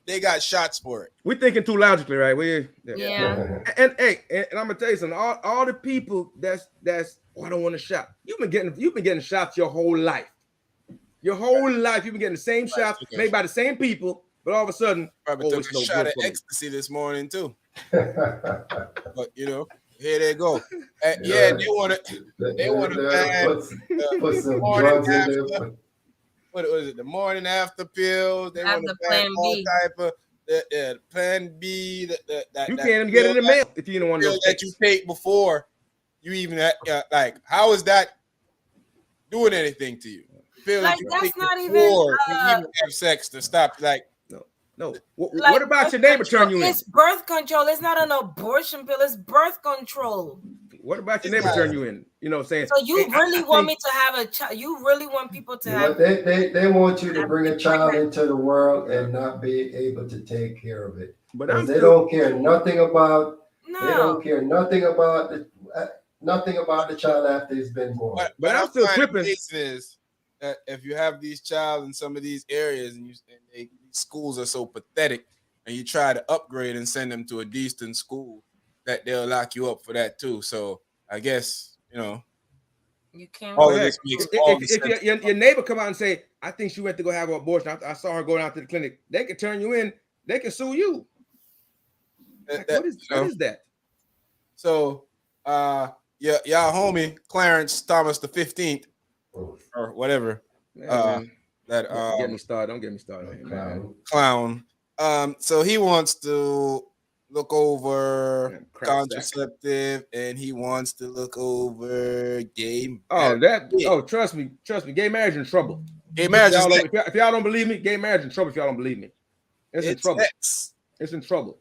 They got shots for it. We're thinking too logically, right? Yeah. And I'm gonna tell you something. All the people that's I don't want a shot. You've been getting shots your whole life. Your whole life you've been getting the same shots made by the same people. But all of a sudden, probably took a shot of ecstasy this morning too. But here they go. They want to put some drugs in there. What was it? The morning after pills. They want to plan all type of plan B. You can't even get it in the mail if you don't want to. That you take before you even how is that doing anything to you? Like that's not even you even have sex to stop No. What about your neighbor turn you in? It's birth control. It's not an abortion pill. It's birth control. What about your neighbor turn you in? You know what I'm saying? So you really want me to have a child? You really want people to have? They want you to bring a child into the world and not be able to take care of it. But they don't care nothing about. No. They don't care nothing about the child after it's been born. But I'm still tripping. The case is that if you have these child in some of these areas and these schools are so pathetic, and you try to upgrade and send them to a decent school, that they'll lock you up for that too. So I guess you can't. All of this makes all the sense. If your neighbor come out and say, "I think she went to go have an abortion. I saw her going out to the clinic," they can turn you in. They can sue you. What is that? So, y'all homie Clarence Thomas the 15th or whatever. Don't get me started, man. Clown. So he wants to look over contraceptive and he wants to look over gay. Trust me. Gay marriage in trouble. Gay marriage if y'all don't believe me, gay marriage in trouble. If y'all don't believe me, it's in trouble. It's in trouble.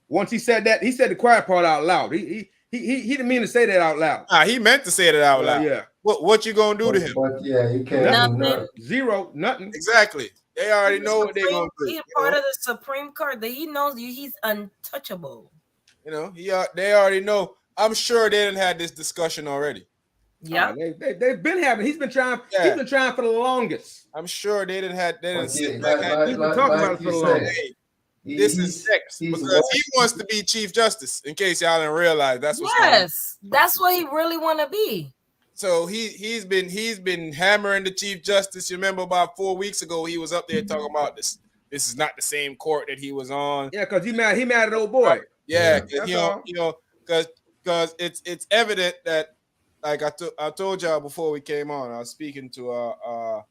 Once he said that, he said the quiet part out loud. He didn't mean to say that out loud. He meant to say it out loud. Yeah. What you gonna do to him? But yeah, he can't. Nothing. Zero. Nothing. Exactly. They already know what they're gonna do. He's part of the Supreme Court. That he knows he's untouchable. They already know. I'm sure they didn't have this discussion already. Yeah, they've been having. He's been trying. Yeah. He's been trying for the longest. I'm sure they didn't have. They didn't sit back. He's been talking about it for the longest. This is sex because he wants to be Chief Justice. In case y'all didn't realize, that's what's going on. That's what he really want to be. So he's been hammering the Chief Justice. You remember about 4 weeks ago he was up there talking about this. This is not the same court that he was on. Yeah, because he mad at old boy. Yeah, because it's evident that, like I told y'all before we came on, I was speaking to our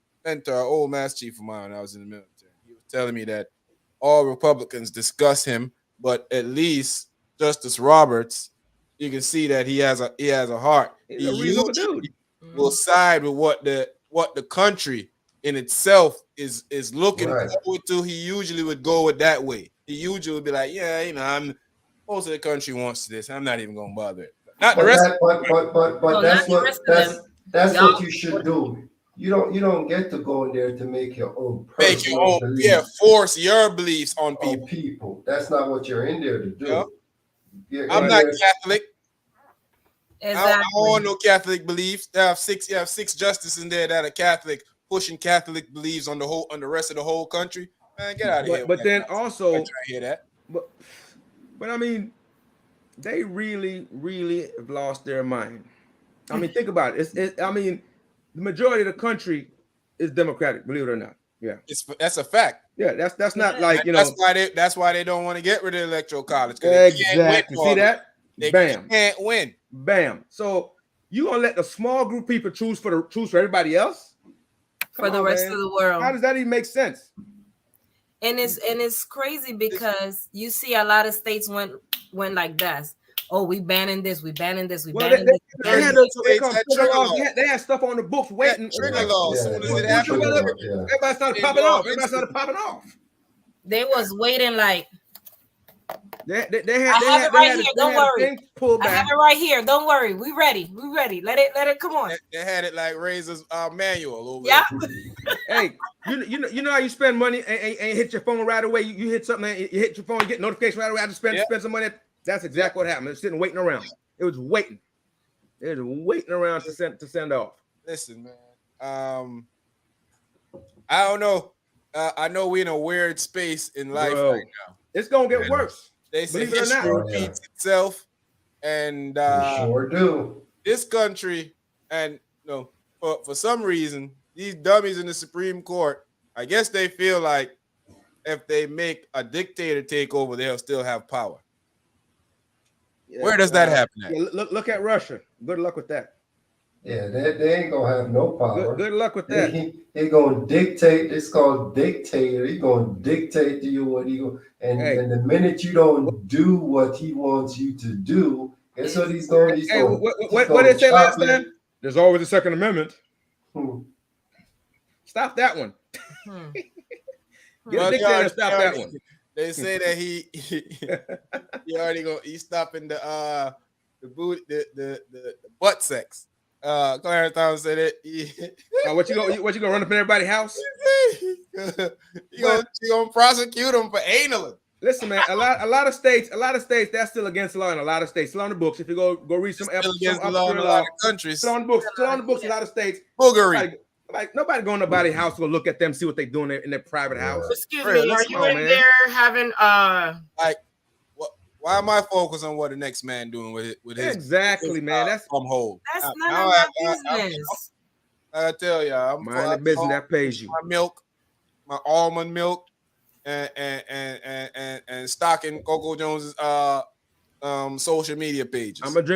old mass chief of mine when I was in the military. He was telling me that all Republicans discuss him, but at least Justice Roberts, you can see that he has a heart. He's a reasonable dude. Will side with what the country in itself is looking forward to. He usually would go it that way. He usually would be like, most of the country wants this. I'm not even gonna bother it. Not the rest. But that's what you should do. You don't get to go in there to make your own personal beliefs. Force your beliefs on people. That's not what you're in there to do. Yep. I'm not Catholic. Exactly. I don't want no Catholic beliefs. You have six justices in there that are Catholic, pushing Catholic beliefs on the rest of the whole country. Man, get out of here. But then also, I hear that. But I mean, they really, really have lost their mind. I mean, think about it. I mean, the majority of the country is Democratic, believe it or not. Yeah, that's a fact. Yeah, that's not like That's why they don't want to get rid of the electoral college. Exactly. See that? They Bam. can't win. Bam. So you gonna let the small group of people choose for everybody else? For the rest of the world. How does that even make sense? And it's crazy because you see a lot of states went like that. Oh, we banning this. We banning this. We banning this. They had stuff on the books waiting. Trigger law. Everybody started popping off. They was waiting like. They had it right here. Don't worry. I have it right here. Don't worry. We ready. Let it come on. They had it like Razor's manual over there. Hey, you know how you spend money and hit your phone right away. You hit something, you hit your phone, you get notification right away. I have to spend some money. That's exactly what happened. It was sitting waiting around. It was waiting. It was waiting around to send off. Listen, man. I don't know. I know we're in a weird space in life right now. It's gonna get worse. They say history repeats itself, and sure do. This country, and for some reason, these dummies in the Supreme Court, I guess they feel like if they make a dictator take over, they'll still have power. Yeah, where does that happen at? Yeah, look at Russia. Good luck with that. Yeah, they ain't gonna have no power. Good luck with that. He gonna dictate. It's called dictator. He gonna dictate to you what he go. And the minute you don't do what he wants you to do, guess what he's going? What did they say last time? There's always a Second Amendment. Stop that one. Get a dictator and stop that one. They say that he already he's stopping the butt sex. Clarence Thomas said it. What you gonna run up in everybody's house? you gonna prosecute him for analing. Listen, man, a lot of states, that's still against the law in a lot of states. Still on the books. If you go read some against the law in a lot of countries. Still on the books. Still on the books in a lot of states. Boogery. Nobody going to nobody's house to go look at them, see what they're doing in their private house. Excuse me, are you in there having like why am I focused on what the next man doing with his exactly, man? That's from hold. That's none of my business. I tell y'all, I'm mind the business that pays you. My milk, my almond milk, and stocking Coco Jones's social media pages. I'm gonna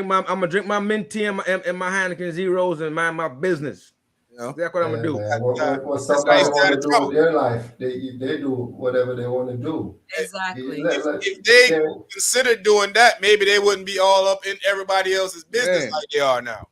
drink my mint tea and my Heineken Zeros and mind my business. You know? That's what I'm gonna do. What somebody want to do with their life, they do whatever they want to do. Exactly. If they considered doing that, maybe they wouldn't be all up in everybody else's business like they are now.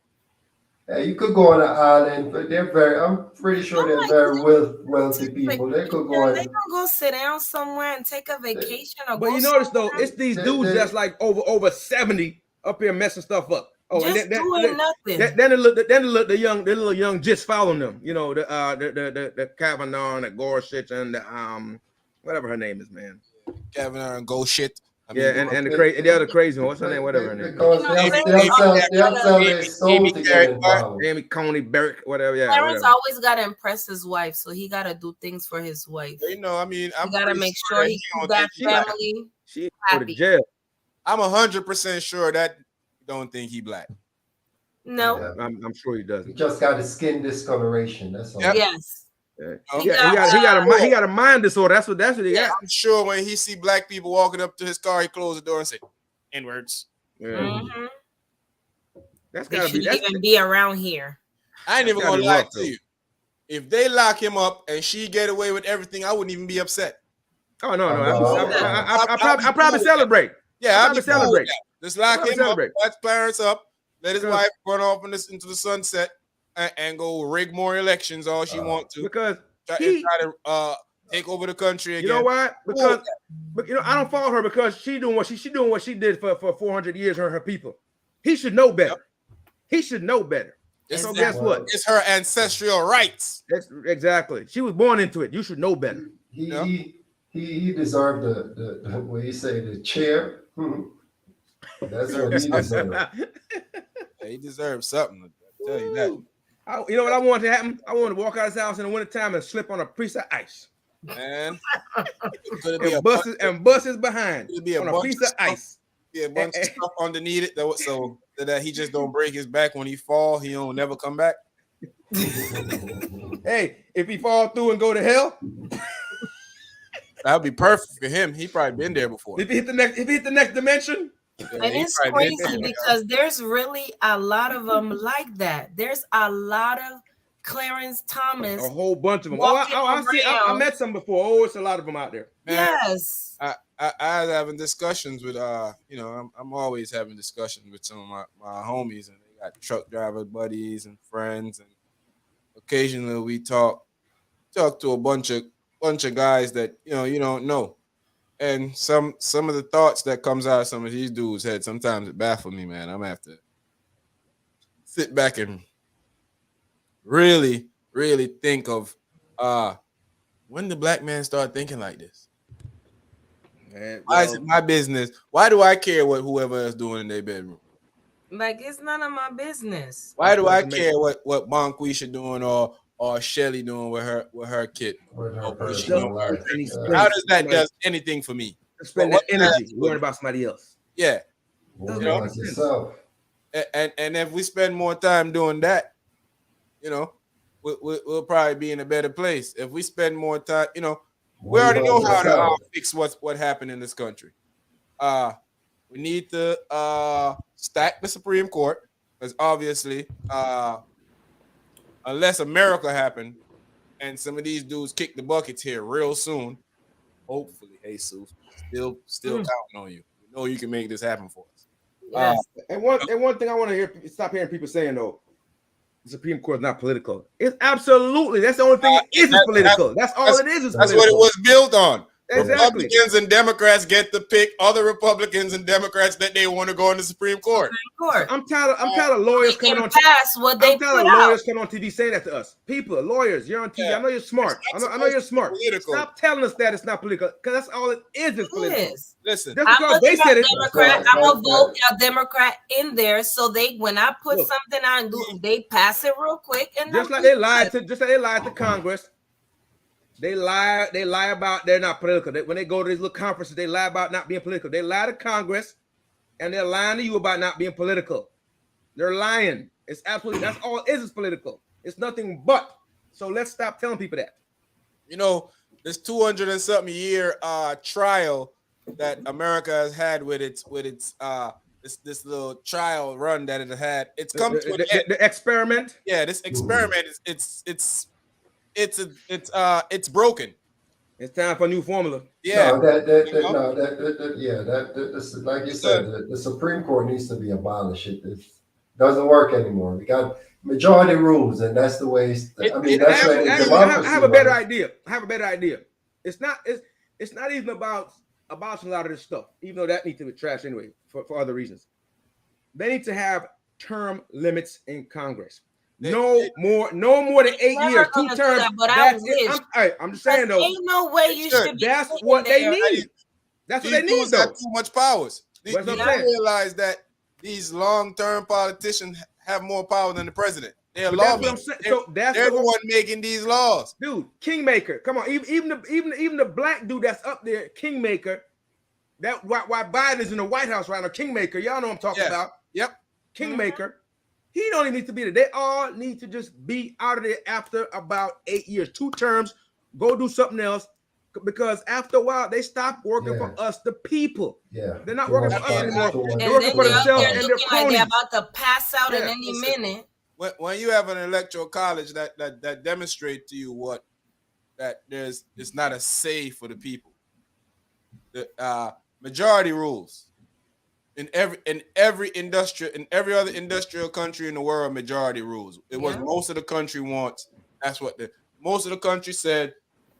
Yeah, you could go on an island, but I'm pretty sure they're very wealthy people. They could go on. They don't go sit down somewhere and take a vacation. But you notice though, it's these dudes that's like over 70 up here messing stuff up. Oh, just doing nothing. Then the little young just following them. You know, the Kavanaugh and the Gorsuch and the whatever her name is, man. Kavanaugh and Go shit. And the other crazy one. What's her name? Whatever her name. Because they'll sell their soul to get involved. Amy Coney Barrett, whatever. Yeah. Parents always gotta impress his wife, so he gotta do things for his wife. You know, I mean, I'm gotta make sure he got family. She go to jail. I'm 100% sure that you don't think he black. No, yeah. I'm sure he doesn't. He just got a skin discoloration. That's all. Yep. Yes. Yeah. He got a mind disorder. That's what he got. I'm sure when he see black people walking up to his car, he close the door and say N-words. Yeah. Mm-hmm. That's they gotta shouldn't even be around here. I ain't even gonna lie to you. If they lock him up and she get away with everything, I wouldn't even be upset. Oh no. I probably celebrate. Yeah, I'll probably celebrate. Just lock him up, let Clarence up, let his wife run off into the sunset and go rig more elections all she want to. Because try to take over the country again. You know why? Because I don't follow her because she doing what she did for 400 years, her people. He should know better. Yep. He should know better. So guess what? It's her ancestral rights. Exactly. She was born into it. You should know better. He deserved the what you say, the chair. That's what he deserved. He deserves something. I tell you that. You know what I want to happen? I want to walk out of his house in the wintertime and slip on a piece of ice. Man. and bust his behind on a piece of ice. Yeah, a bunch of stuff underneath it so that he just don't break his back when he fall. He don't never come back. Hey, if he fall through and go to hell, that'd be perfect for him. He probably been there before. If he hit the next dimension. And it's crazy because there's really a lot of them like that. There's a lot of Clarence Thomas. A whole bunch of them. I met some before. Oh, it's a lot of them out there. Man, yes. I was having discussions with I'm always having discussions with some of my homies, and they got truck driver buddies and friends, and occasionally we talk to a bunch of guys that you don't know. And some of the thoughts that comes out of some of these dudes' head, sometimes it baffles me, man. I'm gonna have to sit back and really, really think of when the black man start thinking like this. Man, why is it my business? Why do I care what whoever else doing in their bedroom? Like, it's none of my business. Why do I care what Bonquisha doing or Shelly doing with her kid? How does that do anything for me? Spend that energy worrying about somebody else. Yeah. Yourself. And if we spend more time doing that, we'll probably be in a better place. If we spend more time, we already know how to fix what happened in this country. We need to stack the Supreme Court, because obviously, unless a miracle happened and some of these dudes kick the buckets here real soon, hopefully, Jesus, still counting on you. We know you can make this happen for us. Yes. And one thing I want to stop hearing people saying though, the Supreme Court is not political. It's absolutely. That's the only thing it isn't political. That's all it is. That's what it was built on. Exactly. Republicans and Democrats get to pick other Republicans and Democrats that they want to go in the Supreme Court. So I'm tired of lawyers coming on. I'm tired of lawyers coming on TV saying that to us. People, lawyers, you're on TV. Yeah. I know you're smart. I know you're smart. Stop telling us that it's not political, because that's all it is. It's political. Listen, I'm a Democrat. I'm gonna vote a Democrat in there, so they, when I put something on, they pass it real quick, and just like they lied to Congress. They lie about they're not political. When they go to these little conferences, they lie about not being political. They lie to Congress, and they're lying to you about not being political. They're lying. It's absolutely, that's all it is political. It's nothing but. So let's stop telling people that. You know, this 200 and something year trial that America has had with its this little trial run that it had. It's come to an end. The experiment. Yeah, this experiment it's broken. It's time for a new formula. Yeah. This like you said, the Supreme Court needs to be abolished. It doesn't work anymore. We got majority rules, and that's the way. I have a better idea. It's not even about abolishing a lot of this stuff, even though that needs to be trashed anyway for other reasons. They need to have term limits in Congress. No more than 8 years, 2 terms. I'm just saying though. Ain't no way you should. That's what they need. That's what they need though. Got too much powers. You realize that these long-term politicians have more power than the president. They're lawmakers. They're the one making these laws. Dude, kingmaker. Come on, even the black dude that's up there, kingmaker. That why Biden is in the White House right now, kingmaker. Y'all know what I'm talking about. Yep, kingmaker. Mm-hmm. He don't even need to be there. They all need to just be out of there after about 8 years, 2 terms. Go do something else, because after a while they stop working for us, the people. Yeah, they're not working for us anymore. They're working for themselves and their cronies. They're about to pass out in any minute. When you have an electoral college that demonstrates to you that it's not a say for the people. The majority rules. In every other industrial country in the world, majority rules. It was most of the country wants. That's what most of the country said.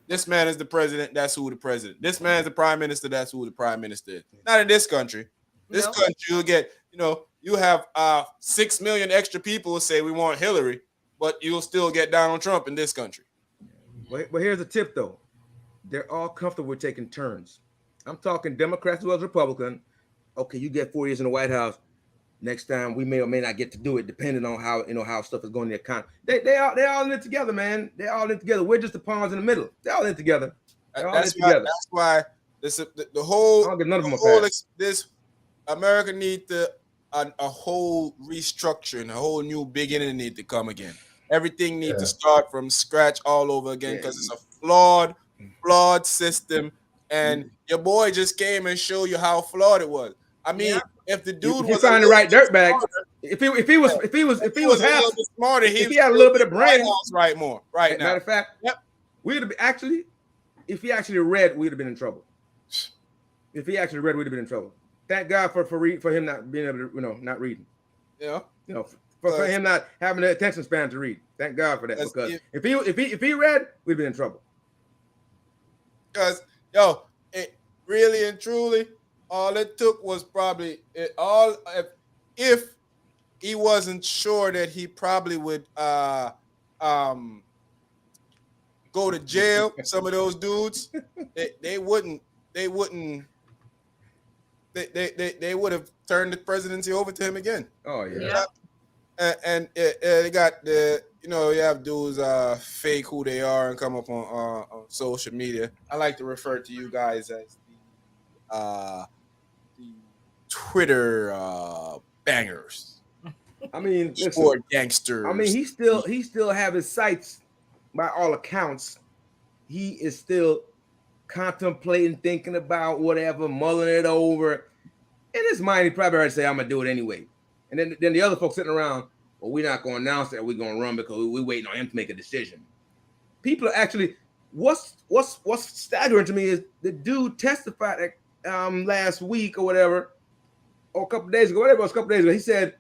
This man is the president. That's who the president. This man is the prime minister. That's who the prime minister is. Not in this country. This country, you'll get. You have 6 million extra people who say we want Hillary, but you'll still get Donald Trump in this country. But here's a tip though. They're all comfortable with taking turns. I'm talking Democrats as well as Republicans. Okay, you get 4 years in the White House. Next time we may or may not get to do it, depending on how stuff is going in the economy. They all in it together, man. They all in together. We're just the pawns in the middle. They're all in together. That's why the whole. I don't get none of them. This America needs a whole restructuring, a whole new beginning need to come again. Everything needs to start from scratch all over again, because it's a flawed system. And your boy just came and showed you how flawed it was. I mean, if the dude was finding the right dirtbag, if he was half smarter, if he had a little bit of brain, right now. Matter of fact, we'd have actually, if he actually read, we'd have been in trouble. If he actually read, we'd have been in trouble. Thank God for him not being able to, not reading. Yeah. For him not having the attention span to read. Thank God for that, because if he read, we'd been in trouble. Because it really and truly, all it took was probably if he wasn't sure that he probably would go to jail. Some of those dudes, they would have turned the presidency over to him again. Oh yeah. And they got you have dudes fake who they are and come up on social media. I like to refer to you guys as the Twitter bangers. I mean, sport gangsters. I mean, he still have his sights. By all accounts, he is still contemplating, thinking about whatever, mulling it over. In his mind, he probably already say, "I'm gonna do it anyway." And then the other folks sitting around, well, we're not gonna announce that we're gonna run because we're waiting on him to make a decision. People are actually, what's staggering to me is the dude testified last week or whatever, or a couple days ago, whatever it was, a couple days ago. He said,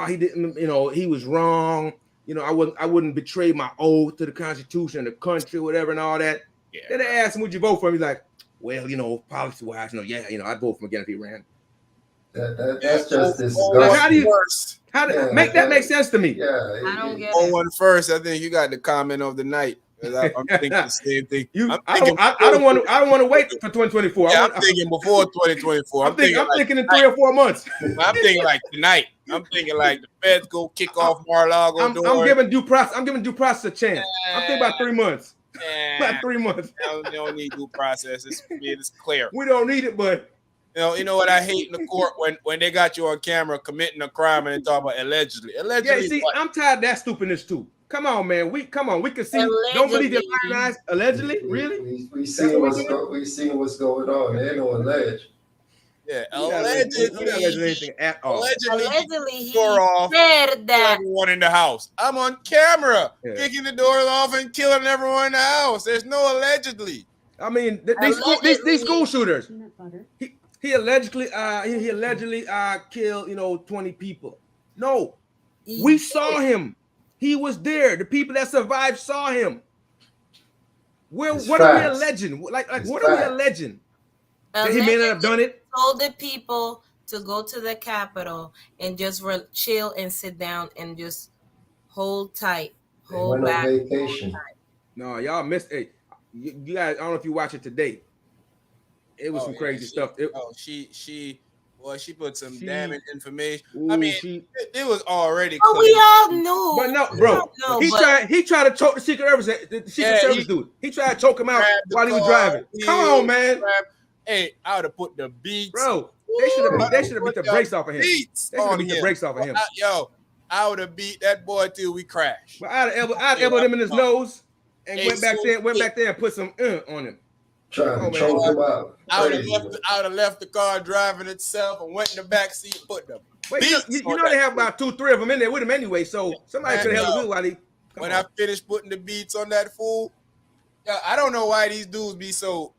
he didn't, he was wrong. I wouldn't betray my oath to the Constitution and the country, whatever, and all that. Yeah. Then they asked him, would you vote for him? He's like, well, policy-wise, I'd vote for him again if he ran. That's just this. Like, make that make sense to me? Yeah, I don't get it. it. One first, I think you got the comment of the night. I'm thinking the same thing. I don't want to wait for 2024. Yeah, I'm thinking before 2024. I'm thinking in 3 or 4 months. I'm thinking like tonight. I'm thinking like the Feds go kick off Mar-a-Lago. I'm giving due process a chance. I'm thinking about 3 months. About 3 months. They don't need due process. It's clear. We don't need it, but you know what I hate in the court when they got you on camera committing a crime and they talk about allegedly. Yeah, see, I'm tired of that stupidness too. Come on, man. We can see. Allegedly. Don't believe it. Guys. Allegedly, really? We see what's going on. There ain't no alleged. Yeah, allegedly anything at all. Allegedly, he off, said that everyone in the house. I'm on camera, kicking the doors off and killing everyone in the house. There's no allegedly. I mean, these school shooters. He allegedly killed 20 people. No, we saw him. He was there. The people that survived saw him. What are we alleging? Like what are we alleging? That he may not have done it. Told the people to go to the Capitol and just chill and sit down and just hold tight, hold back. Vacation. No, y'all missed it. You guys, I don't know if you watch it today. It was some crazy stuff. She put some damning information. Ooh, I mean, it was already. Oh, we all knew. But no, bro. He tried to choke the Secret Service dude. He tried to choke him out while he was driving. Come on, man. Hey, I would have put the beats. Bro, they should have beat the brakes off of him. I would have beat that boy till we crashed. But I'd elbowed him in his nose and went back there and put some on him. Trying to choke him out. I would have left the car driving itself and went in the back seat and put them. You know they have about 2-3 of them in there with him anyway, so somebody could have held the wheel while he. When I finished putting the beats on that fool, I don't know why these dudes be so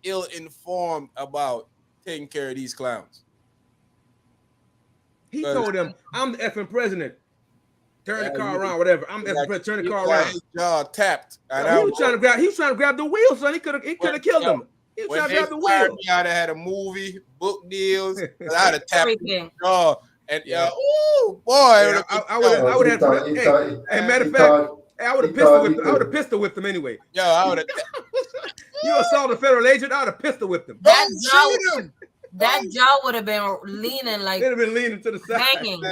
ill-informed about taking care of these clowns. He told them, "I'm the effing president. Turn the car around, whatever. I'm the effing president. Turn the car around." His jaw tapped. He was trying to grab the wheel, son. He could have killed him. He was trying to grab the wheel. I'd have had a movie, book deals. I'd have tapped his jaw. And oh boy, I would have. Hey, matter of fact, I would have pistol whipped him anyway. Yo, I would have. You assault a federal agent, I would have pistol whipped him. That jaw would have been leaning like. It'd have been leaning to the side. Hanging.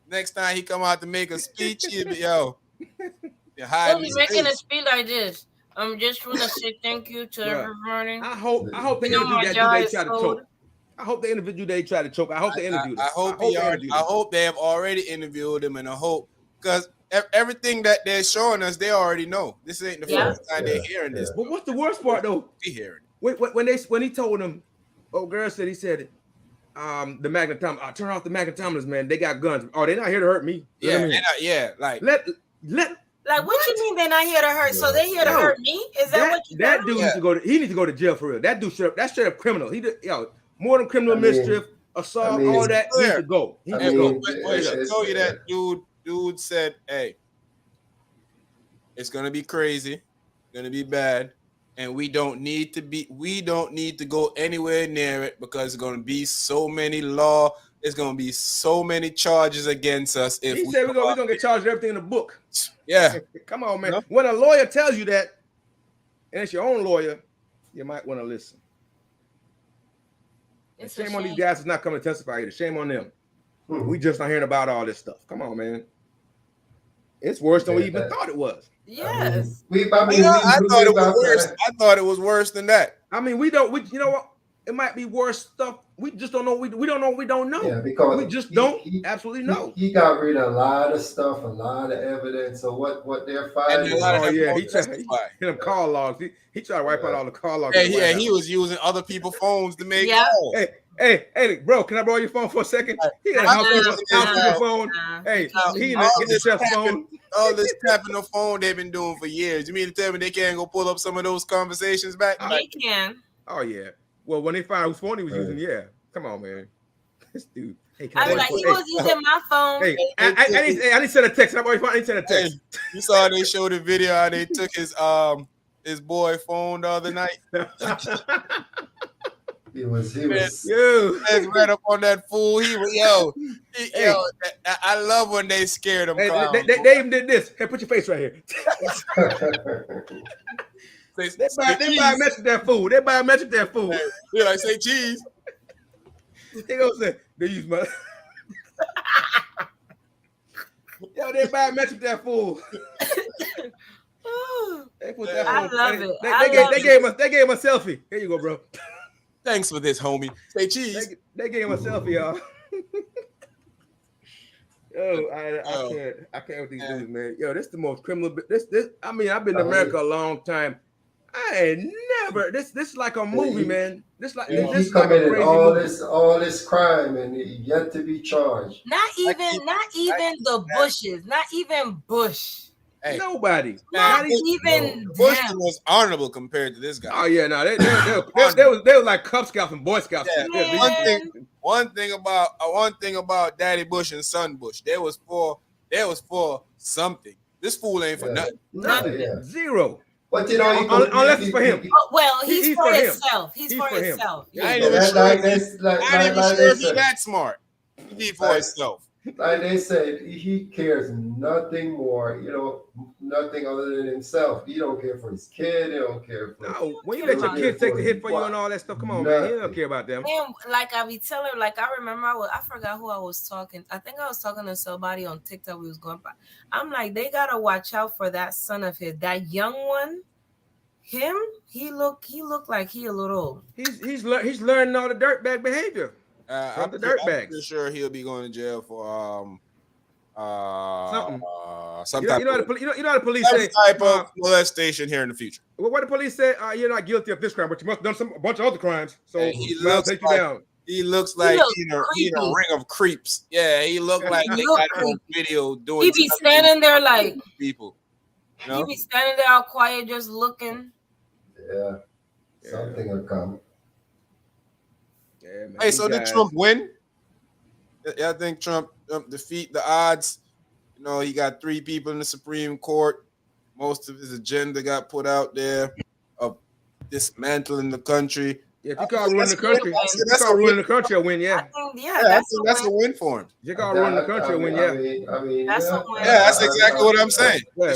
Next time he come out to make a speech, he'd be He'll be making a speech like this. I'm just want to say thank you to everybody. I hope they interview that dude they try to choke. I hope they interviewed they try to choke. I hope they interviewed him. I hope they have already interviewed him, and I hope because everything that they're showing us, they already know. This ain't the first time they're hearing this. But what's the worst part though? They hearing it. When he told them, he said, the magnetometer, turn off the magnetometers, man. They got guns. Oh, they're not here to hurt me. Like what you mean they're not here to hurt? So they're here to hurt me? Is that what you that dude needs to go to? He needs to go to jail for real. That dude that's straight up criminal. More than criminal mischief, assault, all that. He needs to go. He needs to go. I told you that dude said, "Hey, it's gonna be crazy, gonna be bad, and we don't need to go anywhere near it because it's gonna be so many law. It's gonna be so many charges against us. If he said we're gonna get charged with everything in the book. Yeah, come on, man. No. When a lawyer tells you that, and it's your own lawyer, you might want to listen. Shame on these guys that's not coming to testify either. Shame on them. We just not hearing about all this stuff. Come on, man. It's worse than we even thought it was. Yes. I thought it was worse. I thought it was worse than that. I mean, you know what? It might be worse stuff. We just don't know. We don't know. We don't know. Yeah, because we just don't absolutely know. He got rid of a lot of stuff, a lot of evidence of what they're finding. He tried them call logs. He tried to wipe out all the call logs. Yeah, he was using other people's phones to make calls. Hey, bro, can I borrow your phone for a second? He had a housekeeper phone. Hey, he didn't get the chef's phone. All this tapping the phone they've been doing for years. You mean to tell me they can't go pull up some of those conversations back? They can. Oh yeah. Well, when they find out whose phone he was using, yeah. Come on, man. This dude. Hey, I'm like, he was using my phone. Hey, I need to send a text. I need to send a text. Hey, you saw they showed the video how they took his boy phone the other night. He was right up on that fool. He was I love when they scared him. Hey, they even did this. Hey, put your face right here. They biometric that fool. They biometric that fool. They like say cheese. They gonna say they use my. Yo, they biometric that fool. They put that. I love it. They gave him a selfie. Here you go, bro. Thanks for this, homie. Say cheese. They gave him a selfie, y'all. I can't with these dudes, man. Yo, this is the most criminal. This. I mean, I've been in America a long time. I ain't never. This is like a movie, man. This he committed all this crime and he yet to be charged. Not even the Bushes. Not even Bush. Hey, nobody. Not even Bush was honorable compared to this guy. Oh yeah, no, they were like Cub Scouts and Boy Scouts. Yeah. One thing about Daddy Bush and Son Bush, there was for something. This fool ain't for nothing. Yeah. Zero. But you know, unless it's for him. Well, he's for himself. He's for himself. I ain't even sure he's that smart. He for himself. Like they said, he cares nothing more, nothing other than himself. He don't care for his kid. He don't care for. No, when you let your kids take the hit for you and all that stuff, come on, man. He don't care about them. And like I be telling, like I remember, I forgot who I was talking. I think I was talking to somebody on TikTok. We was going by. I'm like, they gotta watch out for that son of his, that young one. Him, he looked like he a little. He's learning all the dirtbag behavior. I'm pretty sure he'll be going to jail for something. Some you type know how the police say type of molestation here in the future. Well, what the police say? You're not guilty of this crime, but you must have done a bunch of other crimes. So he'll take you down. He looks like he in a ring of creeps. Yeah, he looked like they got on video doing. He be standing there like people. He be standing there all quiet, just looking. Yeah, something will come. Yeah, man, hey, so did Trump win? Yeah, I think Trump defeat the odds. He got 3 people in the Supreme Court. Most of his agenda got put out there of dismantling the country. Yeah, if you call ruining the country, ruining the country a win, yeah. That's a win for him. You call ruining the country a win, yeah. I mean, that's a win. Yeah, that's exactly what I'm saying. Yeah.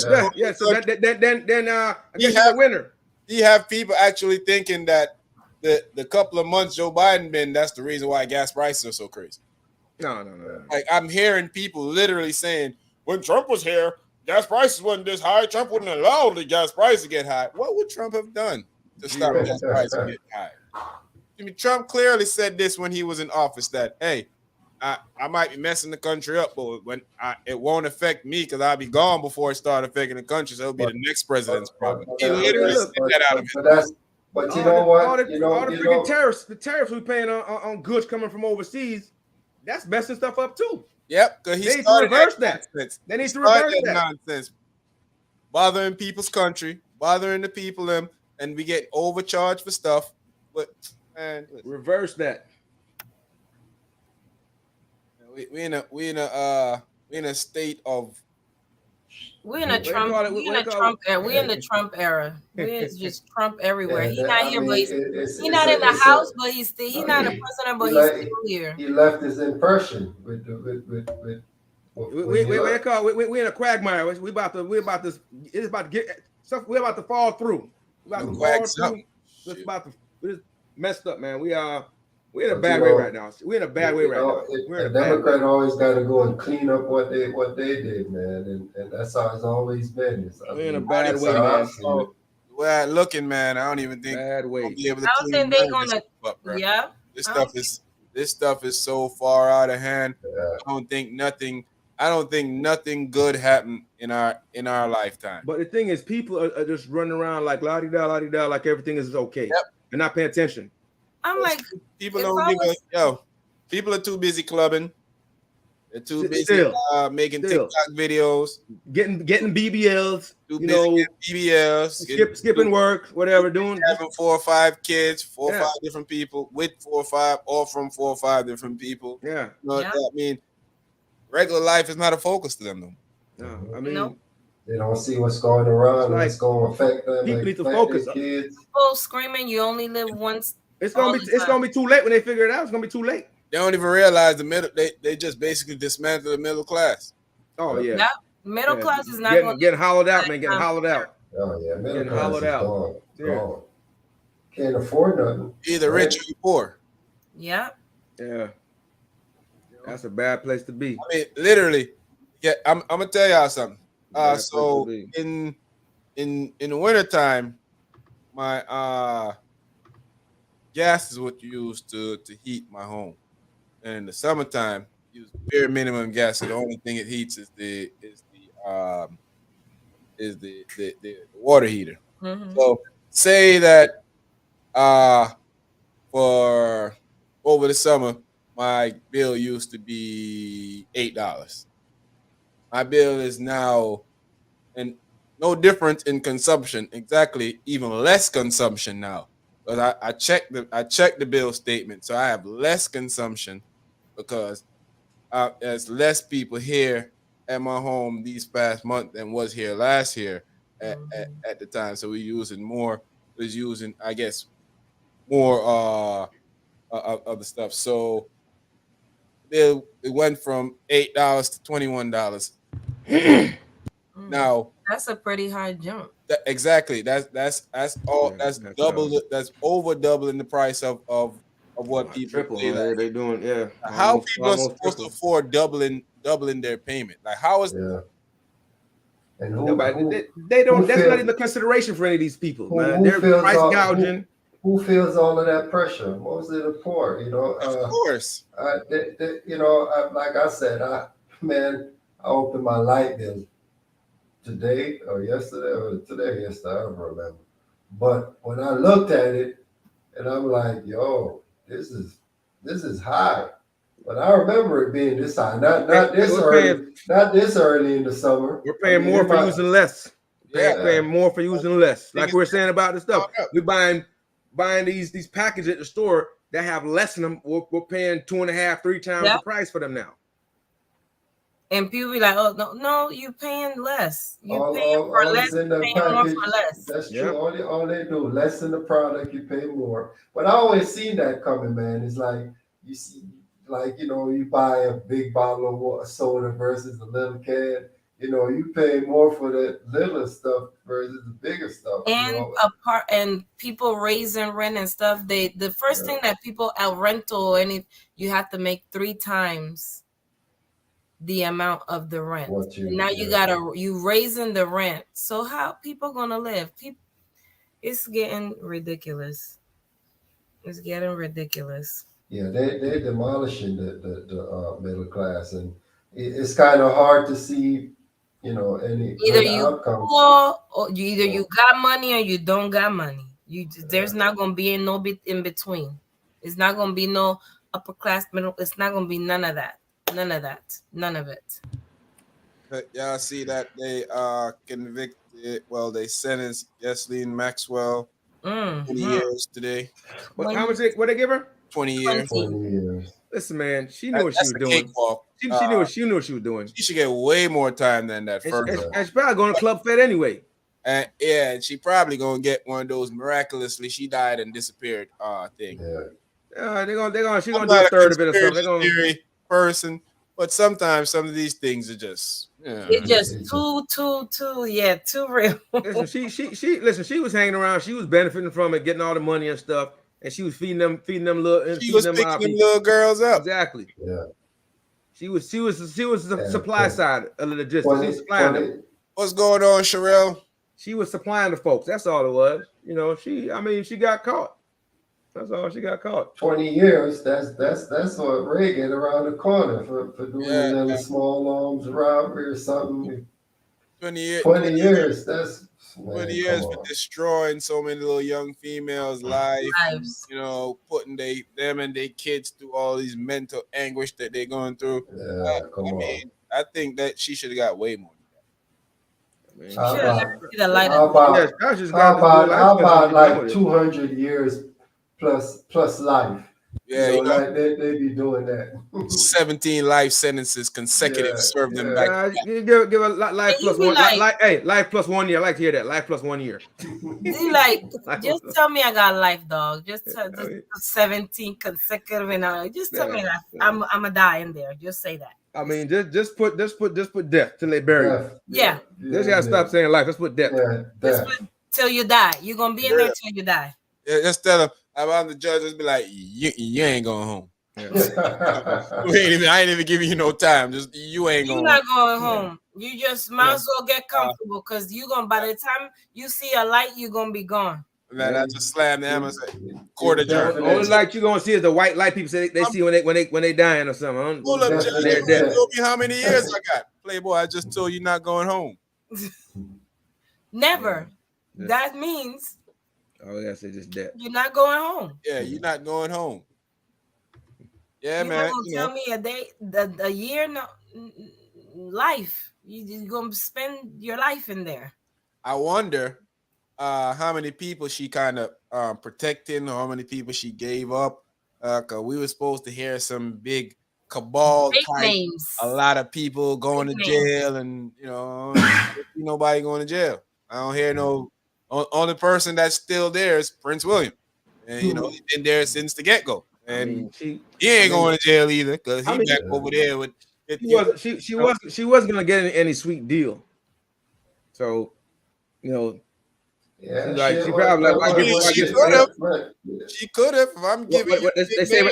So then I guess he's a winner. You have people actually thinking that the couple of months Joe Biden been, that's the reason why gas prices are so crazy. No. Like I'm hearing people literally saying, when Trump was here, gas prices wasn't this high. Trump wouldn't allow the gas price to get high. What would Trump have done to stop gas prices from getting high? I mean, Trump clearly said this when he was in office that, hey, I might be messing the country up, but it won't affect me because I'll be gone before it starts affecting the country. So it'll be the next president's problem. He literally said that out of his. But you know what? All the freaking tariffs we paying on goods coming from overseas, that's messing stuff up too. Yep, because they need to reverse that. They need to reverse that nonsense. Bothering people's country, bothering the people, and we get overcharged for stuff. But man, reverse that. We in a state of. We're in the Trump era. We're just Trump everywhere. He's not here, but he's not in the house, but he's not a president, but he's still here. He left his impression with we in a quagmire. We're about to fall through. We're messed up, man. We're in a bad way right now. We're in a bad way right now. The Democrat always got to go and clean up what they did, man, and that's how it's always been. We're in a bad way, man. Well, looking, man, I don't even think bad way. I don't think they're gonna. Yeah. This stuff is so far out of hand. Yeah. I don't think nothing good happened in our lifetime. But the thing is, people are just running around like la-di-da, like everything is okay. Yep. They're not paying attention. I'm like, people don't give people are too busy clubbing. They're too busy making TikTok videos, getting BBLs, BBLs, skipping work, whatever, doing having 4 or 5 kids, 4 or 5 different people with 4 or 5, or from 4 or 5 different people. Yeah, I mean, regular life is not a focus to them though. No, I mean, they don't see what's going around. Like, what's going to affect them. People need to focus. Kids. People screaming, "You only live once." It's gonna be too late when they figure it out. It's gonna be too late. They don't even realize the middle. They just basically dismantle the middle class. Oh yeah, that middle class is not getting hollowed out, man. Getting hollowed out. Oh yeah, middle class is gone. Gone. Can't afford nothing. Either rich or you poor. Yeah. Yeah. That's a bad place to be. I mean, literally. Yeah, I'm gonna tell y'all something. So in the wintertime, my gas is what you use to heat my home, and in the summertime, use bare minimum gas. So the only thing it heats is the water heater. Mm-hmm. So say that for over the summer, my bill used to be $8. My bill is now, and no difference in consumption, exactly even less consumption now. But I checked the bill statement, so I have less consumption because there's less people here at my home these past month than was here last year at the time. So we're using more. Was using, I guess, more of the stuff. So it went from $8 to $21. Now that's a pretty high jump. Exactly. That's all. That's double. That's over doubling the price of what people triple. They're doing. Yeah. How people are supposed to afford doubling their payment? Like how is that? And they don't. That's not even a consideration for any of these people, man. They're price gouging. Who feels all of that pressure? Mostly the poor, Of course. Like I said, I opened my light bill today or yesterday, I don't remember. But when I looked at it, and I'm like, yo, this is high. But I remember it being this high, not this early in the summer. We're paying more for using less. Paying more for using less. Like we're saying about the stuff. We're buying these packages at the store that have less in them. We're paying 2.5, 3 times the price for them now. And people be like, "Oh no, you paying less. You paying for less. Paying more for less." That's true. All they do, less in the product, you pay more. But I always seen that coming, man. It's like you see, you buy a big bottle of soda versus a little can. You pay more for the little stuff versus the bigger stuff. And people raising rent and stuff. The first thing that people at rental you have to make 3 times the amount of the rent. You raising the rent. So how people gonna live? It's getting ridiculous. It's getting ridiculous. Yeah, they're demolishing the middle class, and it's kind of hard to see, any either you poor or you got money or you don't got money. There's not gonna be no bit in between. It's not gonna be no upper class, middle. It's not gonna be none of that. None of that. None of it. Y'all see that they convicted? Well, they sentenced Ghislaine Maxwell 20 years today. How much? What they give her? 20 years. 20 years. Listen, man, she knew what she was doing. She knew what she was doing. She should get way more time than that. And she's probably going to Club Fed anyway. And she probably gonna get one of those miraculously she died and disappeared thing. Yeah. She's gonna do a third of it or something. They're gonna person, but sometimes some of these things are just it's just too real. Listen, she was hanging around, she was benefiting from it, getting all the money and stuff, and she was feeding them picking them little girls up. Exactly. Yeah. She was the supply side of the logistics. She was supplying them. What's going on, Sherelle? She was supplying the folks. That's all it was. She got caught. That's all. She got caught. 20 years. That's what Reagan around the corner for doing a little small arms robbery or something. 20 years. 20 years. That's 20 man, years come for on. destroying so many little young females' life. Lives. You know, putting them and their kids through all these mental anguish that they're going through. Yeah, come I on. mean, I think that she should have got way more. I mean, She How should have about never see the light how of day. yeah, about Scott's just got to do a life how lesson when about you're done like with it. 200 years plus life? Yeah, You know, like they be doing that. 17 life sentences consecutive Yeah, served them yeah. back. You give a life And you plus be one. like, Hey, life plus 1 year. I like to hear that. Life plus 1 year. you like, Life just plus- tell me I got life, dog. Just I just mean, 17 consecutive, and just tell me yeah, that yeah. I'm gonna die in there. Just say that. I mean, just put death till they bury you. Death. Yeah. Just gotta stop saying life. Let's put death. Yeah, Just death. till you die. You're gonna be in there till you die. Yeah, just tell them about the judge. Just be like, you ain't going home. Yeah. I ain't even giving you no time. Just you ain't You're going. not going home. You just might as well get Uh, comfortable because you're gonna by the time you see a light, you're gonna be gone. And then I just slam them and say, You court adjourned. definitely- Only light you gonna see is the white light people say they see when they dying or something. Hold up, That's Judge. the You next didn't step. told me how many years I got. Playboy, I just told you not going home. Never. Yeah. That means Oh, that's it, just death. you're not going home. Yeah, you're not going home. Yeah, You're man. not gonna tell me a day, a year, no life. You're gonna spend your life in there. I wonder how many people she kind of protecting, or how many people she gave up. Cause we were supposed to hear some big cabal Big type, names. a lot of people going Big to names. jail, and nobody going to jail. I don't hear no. Only person that's still there is Prince William, and he's been there since the get go, and I mean, he ain't going to jail either because I he mean, back over there with. she wasn't gonna get any sweet deal. So, Yeah, she probably like, I guess She could have. If I'm giving you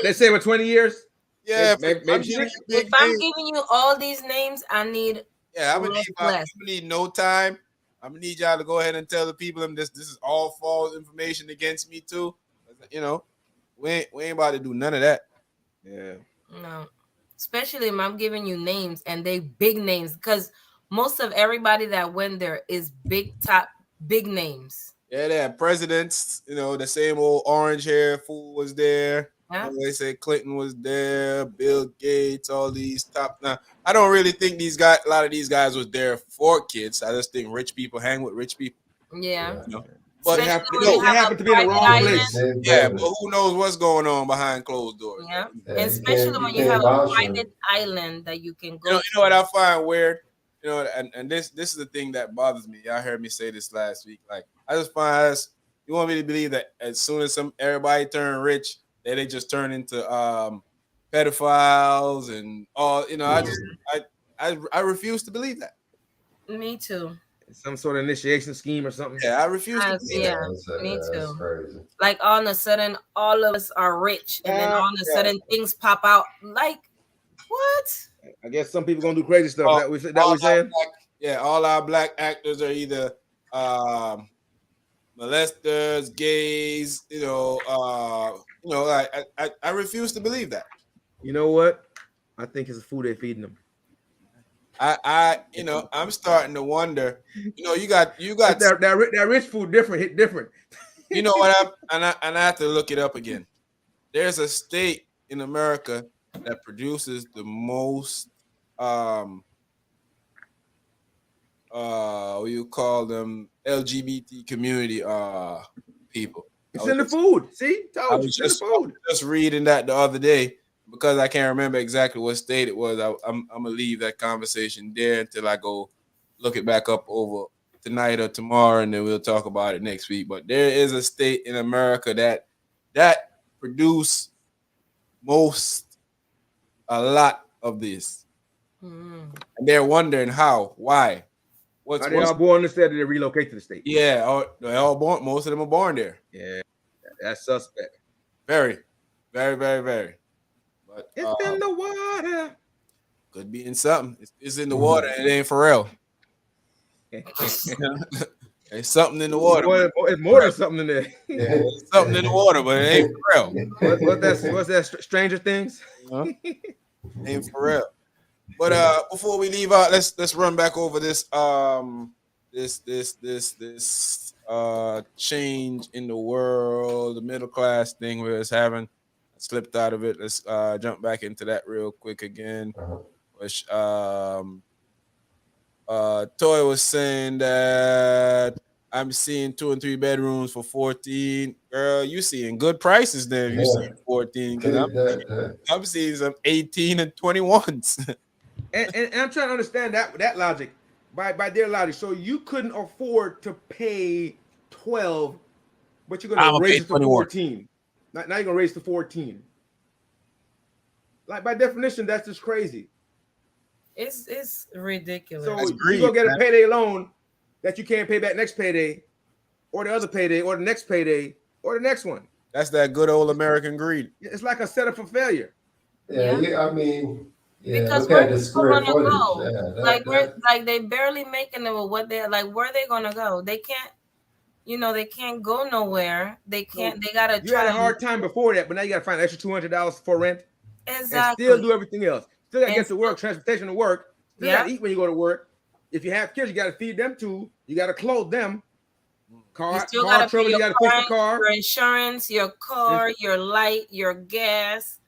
they say with 20 years. Yeah, maybe she did. If I'm giving you all these names, I need I'm gonna need no time. I'm gonna need y'all to go ahead and tell the people this is all false information against me too. We ain't about to do none of that. Yeah. No. Especially if I'm giving you names and they big names, because most of everybody that went there is big names. Yeah, they had presidents, the same old orange hair fool was there. Yeah. They say Clinton was there, Bill Gates, all these top. Now, I don't really think a lot of these guys was there for kids. I just think rich people hang with rich people. Yeah. But they happen to be in the wrong place. Yeah, but who knows what's going on behind closed doors? Yeah, and especially when you have a private island that you can go. You know what I find weird? And this is the thing that bothers me. Y'all heard me say this last week. Like, I just find you want me to believe that as soon as everybody turn rich, that they just turn into pedophiles and all. I refuse to believe that. Me too. Some sort of initiation scheme or something. Yeah, I refuse to believe that. Me too. Like all of a sudden, all of us are rich, and then all of a sudden things pop out. Like, what? I guess some people gonna do crazy stuff. That we saying? All our black actors are either molesters, gays. I refuse to believe that. You know what? I think it's the food they're feeding them. I'm starting to wonder. You got that rich food hit different. You know what? I have to look it up again. There's a state in America that produces the most what you call them LGBT community people. It's in the food. See, I was just reading that the other day. Because I can't remember exactly what state it was, I'm gonna leave that conversation there until I go look it back up over tonight or tomorrow, and then we'll talk about it next week. But there is a state in America that produce a lot of this, and they're wondering why. Are they all born in the state, or they relocate to the state? Yeah, they're all born. Most of them are born there. Yeah, that's suspect. Very, very, very, very. But, it's in the water. Could be in something. It's in the water. It ain't Pharrell. There's something in the water. It's more than something in there. There's something in the water, but it ain't Pharrell. What's that? Stranger Things? Ain't Pharrell. But before we leave out, let's run back over this this change in the world, the middle class thing we was having. I slipped out of it. Let's jump back into that real quick again. Which Toy was saying that I'm seeing 2 and 3 bedrooms for 14. Girl, you seeing good prices there. You see 14 because I'm seeing some 18 and 21s. and I'm trying to understand that logic by their logic. So you couldn't afford to pay 12, but you're gonna raise it to 14. Now you're gonna raise it to 14. Like by definition, that's just crazy. It's ridiculous. So you go get a payday loan that you can't pay back next payday, or the other payday, or the next payday, or the next one. That's that good old American greed. It's like a setup for failure. I mean, because look at where the square gonna footage. go? Like they barely making it with what they're like. Where are they gonna go? They can't. They can't go nowhere. They can't. They gotta. You had a hard time before that, but now you gotta find an extra $200 for rent. Exactly. And still do everything else. Still gotta get to work, transportation to work. Still gotta eat when you go to work. If you have kids, you gotta feed them too. You gotta clothe them. Car trouble, you gotta fix the car. Your insurance, your car, your light, your gas.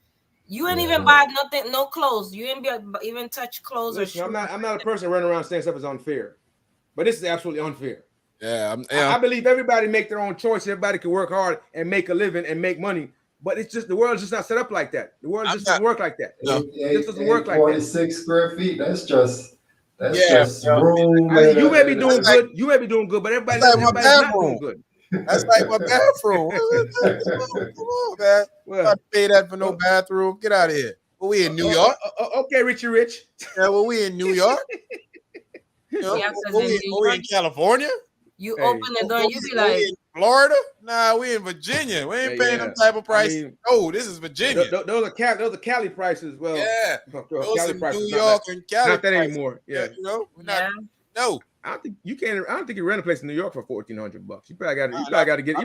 You ain't even buy nothing, no clothes. You ain't even touch clothes. Listen, I'm not a person running around saying stuff is unfair, but this is absolutely unfair. Yeah, I believe everybody make their own choice. Everybody can work hard and make a living and make money. But it's just the world's just not set up like that. The world just doesn't work like that. This doesn't work like that. 46 square feet. That's just room. You may be doing good. You may be doing good, but everybody's not doing good. That's like my bathroom. Come on, man. Well, pay that for no bathroom. Get out of here. Well, we in New York. Okay, Richie Rich. Yeah, well, we in New York. We in California. You open the door, you be like, in Florida? Nah, we in Virginia. We ain't paying them type of price. This is Virginia. Those are Cali prices. Well, yeah, those Cali are prices, New York and Cali. Not that anymore. Yeah, no. I don't think you can. I don't think you rent a place in New York for $1,400. You probably got to get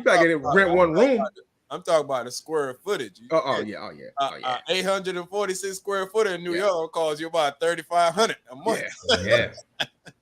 rent one room. I'm talking about the square footage. 846 square foot in New York costs you about $3,500 a month. Yeah.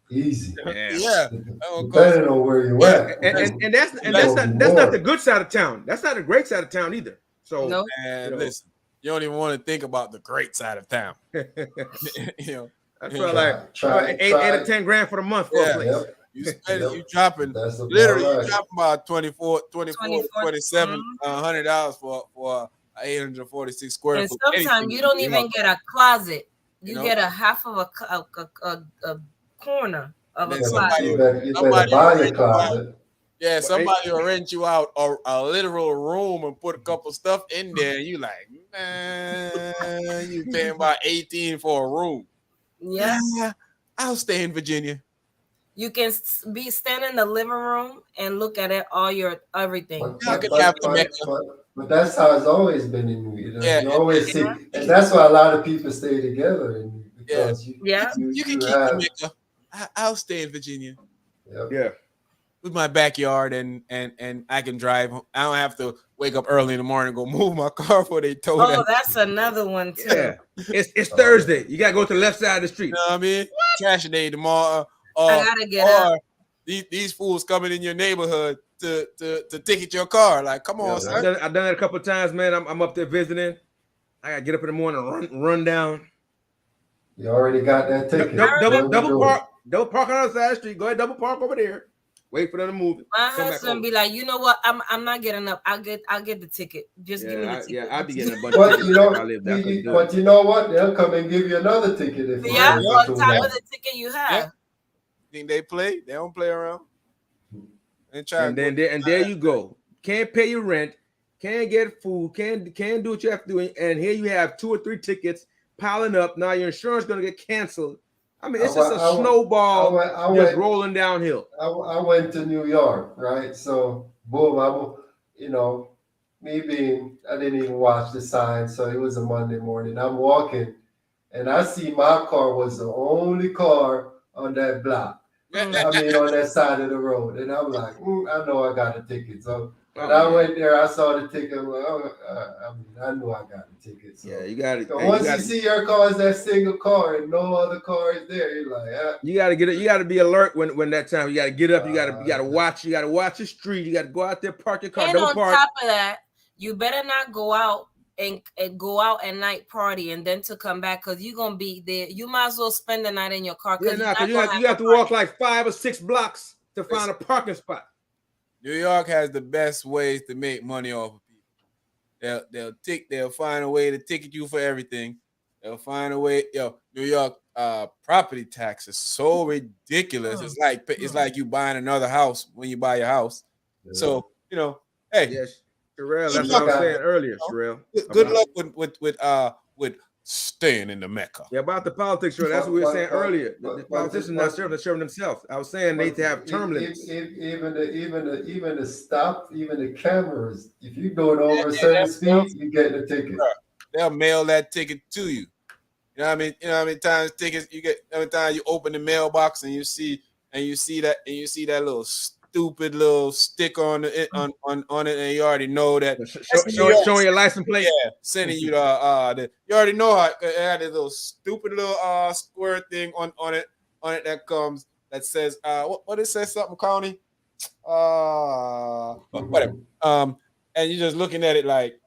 Easy. Yeah. Depending on where you at. And that's not the good side of town. That's not the great side of town either. So listen, you don't even want to think about the great side of town. That's like 8 or 10 grand for the month for a place. Yep. You dropping literally about 27 $100 for 846 square and foot. Sometimes you don't even get a closet. You get a half of a corner of a closet. You better buy your closet. Yeah, somebody will rent you out a literal room and put a couple stuff in there. You like, man, you paying about 18 for a room. Yeah, I'll stay in Virginia. You can be standing in the living room and look at it, all your everything. But that's how it's always been in New York. You always see, and that's why a lot of people stay together. Because you can keep Jamaica. I'll stay in Virginia. Yeah. With my backyard and I can drive. I don't have to wake up early in the morning and go move my car before they tow that. That's another one too. Yeah. It's Thursday. You gotta go to the left side of the street. You know what I mean? Trash day tomorrow. I gotta get up. These fools coming in your neighborhood to ticket your car. Like, come on, son. I've done it a couple of times, man. I'm up there visiting. I gotta get up in the morning and run down. You already got that ticket. Double park on the other side of the street. Go ahead, double park over there. Wait for them to move. My husband be like, you know what? I'm not getting up. I'll get the ticket. Just give me the ticket. Yeah, I'll be getting a bunch but of but you know what? They'll come and give you another ticket if on top of the ticket you have. Yeah. Think they play? They don't play around. And there you go. Can't pay your rent. Can't get food. Can't do what you have to do. And here you have 2 or 3 tickets piling up. Now your insurance is gonna get canceled. I mean, it's just a snowball just rolling downhill. I went to New York, right? So boom, me being, I didn't even watch the sign, so it was a Monday morning. I'm walking, and I see my car was the only car on that block. On that side of the road, and I'm like, I know I got a ticket. So When I went there, I saw the ticket. I'm like, I knew I got the ticket. So. Yeah, you got it. Once you see your car as that single car and no other car is there, you're like, you got to get it. You got to be alert when that time. You got to get up. You got to watch. You got to watch the street. You got to go out there, park your car. And on top of that, you better not go out and go out at night party and then to come back because you're gonna be there. You might as well spend the night in your car. You have to walk like 5 or 6 blocks to find a parking spot. New York has the best ways to make money off of people. They'll find a way to ticket you for everything. They'll find a way. New York property tax is so ridiculous. It's like you buying another house when you buy your house. Yeah. So hey. Yes. Sherelle, that's what I was saying earlier, Sherelle. Good luck with staying in the Mecca. Yeah, about the politics, Sherelle. That's what we were saying earlier. The politicians not serving themselves. I was saying they need to have term limits. Even the stop, even the cameras. If you do it over a certain speed, you get the ticket. They'll mail that ticket to you. You know what I mean? You know how many times tickets you get? Every time you open the mailbox and you see that little stupid little stick on it, and you already know that showing your license plate. Yeah, sending you the you already know how it had this little stupid little square thing on it that comes that says what it says something county whatever and you're just looking at it like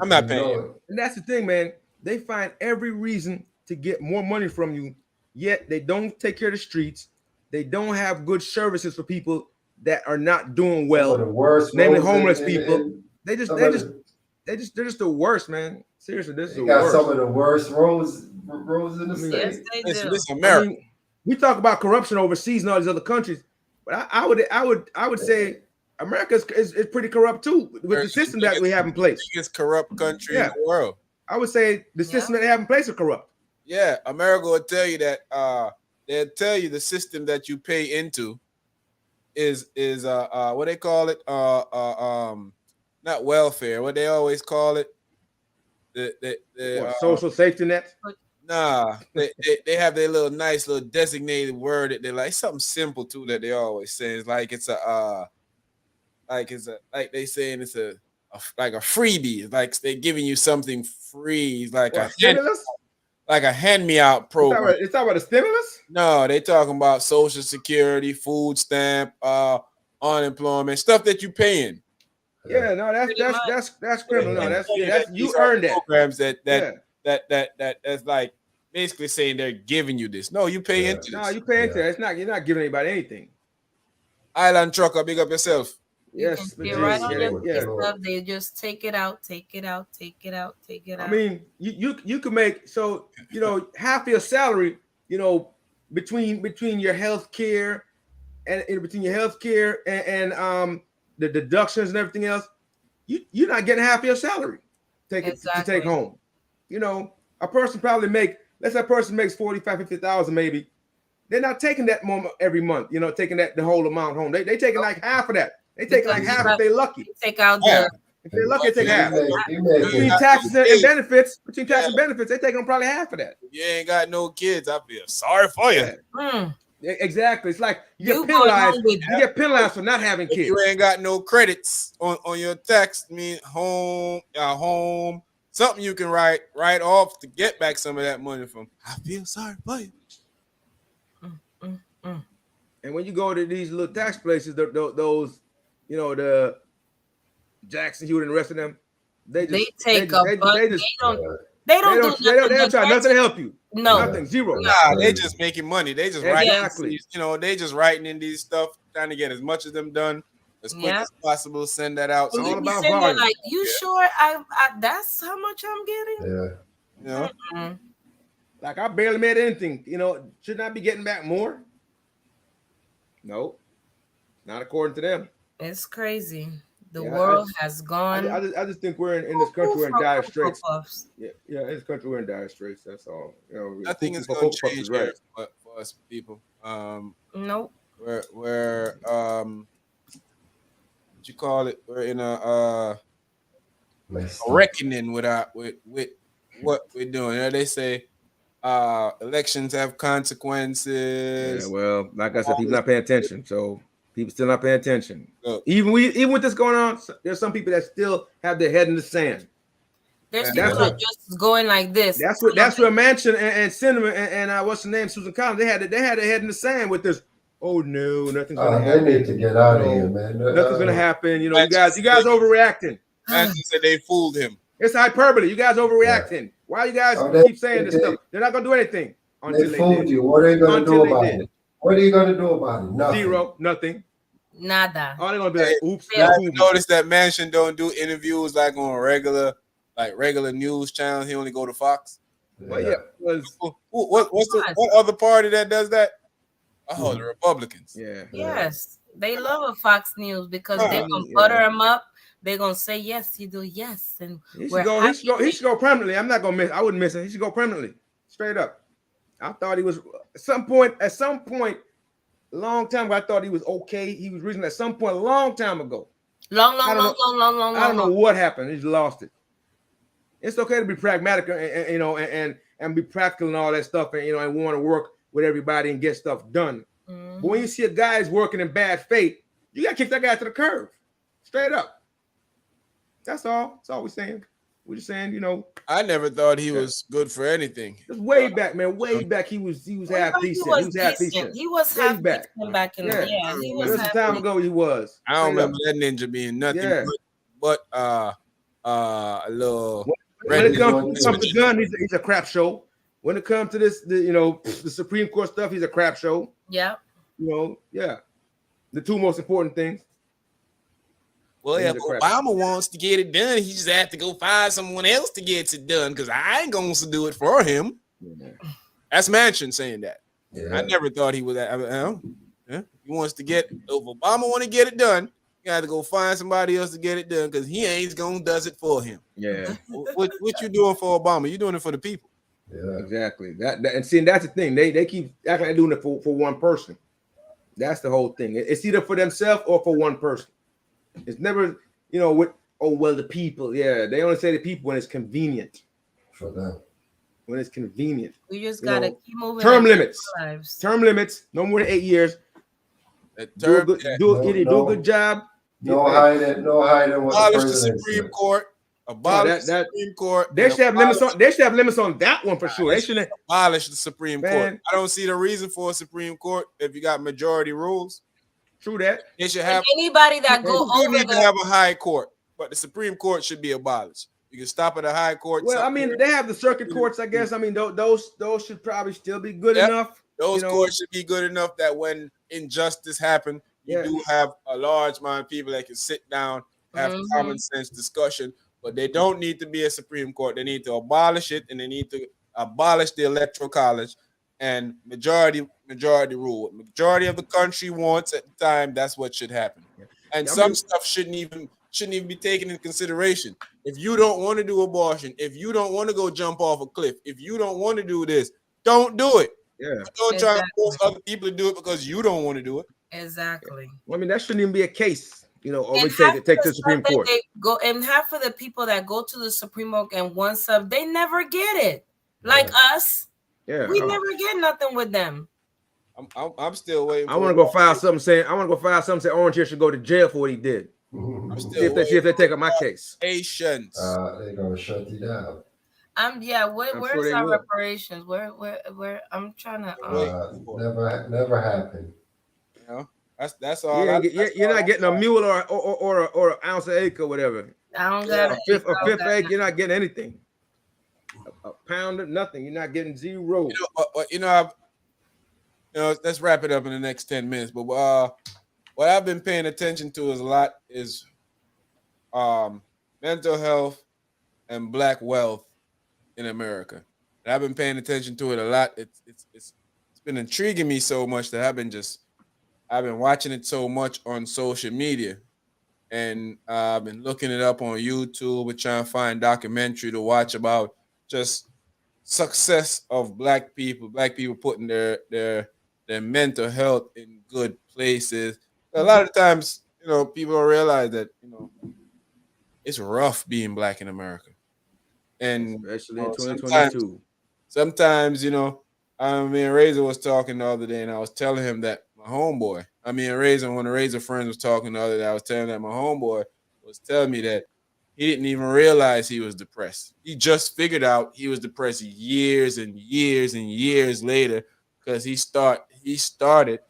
I'm not paying. And that's the thing, man. They find every reason to get more money from you, yet they don't take care of the streets. They don't have good services for people that are not doing well. The worst, namely homeless people. They're just the worst, man. Seriously, this is the worst. Some of the worst roads in the state. Yes, this America. I mean, we talk about corruption overseas and all these other countries, but I would say America is pretty corrupt too with the system that we have in place. The biggest corrupt country in the world. I would say the system that they have in place is corrupt. Yeah, America will tell you that. They'll tell you the system that you pay into is what they call it not welfare, what they always call it, the social safety net. Nah, they have their little nice little designated word that they like, something simple too that they always say. It's like like they saying it's a freebie. It's like they're giving you something free, like a stimulus. Like a hand-me-out program. It's not about a stimulus? No, they talking about Social Security, food stamp, unemployment, stuff that you paying. Yeah, no, that's criminal. No, that's you earned that. Programs that's like basically saying they're giving you this. No, you pay into this. No, you pay into it. You're not giving anybody anything. Island Trucker, big up yourself. Yes, you're right on your stuff. They just take it out. I mean, you can make half your salary, between your health care and the deductions and everything else, you're not getting half your salary to take home. A person probably let's say a person makes 45,000, 50,000 maybe. They're not taking that moment every month, taking the whole amount home. They taking like half of that. They take like half if they're lucky. Take out if they're lucky, they take half. Between taxes and benefits, they take on probably half of that. If you ain't got no kids, I feel sorry for you. Exactly. It's like you get penalized for not having kids. If you ain't got no credits on your tax, home, something you can write off to get back some of that money from. I feel sorry for you. And when you go to these little tax places, those the Jackson Hewitt and the rest of them, they don't try nothing to help you. No, nothing, zero. Nah, they just making money. They just writing, they just writing in these stuff, trying to get as much of them done as quick as possible. Send that out. It's all about volume. Like, you sure? I that's how much I'm getting. Yeah. Like I barely made anything. Shouldn't I be getting back more? No, not according to them. It's crazy. The world has gone. I just think we're in this country, we're in dire straits. Yeah, in this country, we're in dire straits. That's all. I think it's going to change for us people. Nope. We're what you call it? We're in a reckoning with what we're doing. They say elections have consequences. Yeah, well, like I said, people not paying attention. So People still not paying attention. Look. Even with this going on, there's some people that still have their head in the sand. There's people that just going like this. That's where Manchin and Cinnamon and what's the name, Susan Collins, they had their head in the sand with this. Oh no, nothing's gonna happen. They need to get out of here, man. Nothing's gonna happen. You know, you guys overreacting. Manchin said they fooled him. It's hyperbole. You guys overreacting. Why you guys keep saying this stuff? They're not gonna do anything until they fooled you. What are you gonna do about it? What are you gonna do about it? Nothing. Zero. Nothing. Nada. All they're gonna be like, oops. Notice that Manchin don't do interviews like on regular news channels. He only go to Fox. Well, yeah. What other party that does that? Oh, the Republicans. Yeah. Yes, they love a Fox News because they're gonna butter them up. They're gonna say yes, you do yes, and he should go permanently. I'm not gonna miss. I wouldn't miss him. He should go permanently, straight up. I thought he was at some point, a long time ago. I thought he was okay. He was reasonable at some point, a long time ago. Long. I don't know what happened. He just lost it. It's okay to be pragmatic and be practical and all that stuff, and want to work with everybody and get stuff done. Mm-hmm. But when you see a guy's working in bad faith, you gotta kick that guy to the curb, straight up. That's all. That's all we're saying. We're just saying, I never thought he was good for anything. Just way back, man. Way back, he was half decent. He was half decent. He was half back in the he was some time ago. He was. I don't remember that ninja being nothing but a little. When it comes to gun, he's a crap show. When it comes to this, the Supreme Court stuff, he's a crap show. Yeah. The two most important things. Well, yeah, Obama wants to get it done. He just have to go find someone else to get it done because I ain't going to do it for him. Yeah. That's Manchin saying that. Yeah. I never thought he was that. He wants to if Obama want to get it done, you got to go find somebody else to get it done because he ain't going to does it for him. Yeah. What you doing for Obama? You doing it for the people. Yeah, exactly. That and see, that's the thing. They keep acting like doing it for one person. That's the whole thing. It's either for themselves or for one person. It's never, the people. Yeah, they only say the people when it's convenient. For them. When it's convenient. We just gotta keep moving. Term limits. No more than 8 years. Do a good job. No hiding. Abolish the Supreme Court. Abolish the Supreme Court. They should have limits on that one for sure. They shouldn't abolish the Supreme Court. I don't see the reason for a Supreme Court if you got majority rules. True that. They should have anybody that go over. You need to have a high court, but the Supreme Court should be abolished. You can stop at a high court. Well, I mean, they have the circuit courts, I guess. I mean, those should probably still be good enough. Those courts should be good enough that when injustice happens, you do have a large amount of people that can sit down, have common sense discussion. But they don't need to be a Supreme Court. They need to abolish it, and they need to abolish the Electoral College and majority rule. What majority of the country wants at the time, that's what should happen. And stuff shouldn't even be taken into consideration. If you don't want to do abortion, if you don't want to go jump off a cliff, if you don't want to do this, don't do it. Yeah. Don't try to force other people to do it because you don't want to do it. Exactly. Well, I mean, that shouldn't even be a case. Or we take to the Supreme Court. They go and half of the people that go to the Supreme Court and one sub, they never get it. Like us. Yeah. We never get nothing with them. I'm still waiting. I want to go file something saying Orange here should go to jail for what he did. I'm still see if they take up my case. Patience. They're gonna shut you down. Where's our reparations? Where I'm trying to never happened. That's all. You're not getting a mule or an ounce of acre or whatever. I don't got a fifth acre. You're not getting anything. A pound of nothing. You're not getting zero. Let's wrap it up in the next 10 minutes. But what I've been paying attention to is mental health and Black wealth in America. And I've been paying attention to it a lot. It's been intriguing me so much that I've been watching it so much on social media, and I've been looking it up on YouTube and trying to find documentary to watch about just success of Black people putting their mental health in good places. A lot of times, people don't realize that, it's rough being Black in America. And especially in 2022. Sometimes, me and Razor was talking the other day, and I was telling him that my homeboy, I mean, one of Razor friends was talking the other day. I was telling that my homeboy was telling me that he didn't even realize he was depressed. He just figured out he was depressed years and years and years later because he started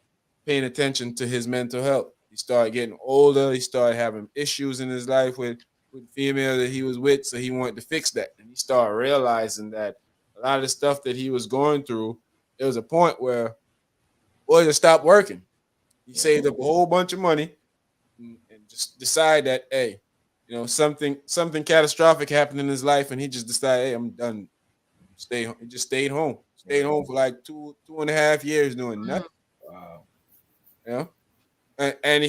paying attention to his mental health. He started getting older. He started having issues in his life with female that he was with, so he wanted to fix that. And he started realizing that a lot of the stuff that he was going through, there was a point where, boy, just stopped working. He saved up a whole bunch of money and just decided that, hey, you know, something catastrophic happened in his life, and he just decided, hey, I'm done. He just stayed home. Stayed home for like 2.5 years doing nothing. Wow. You know? And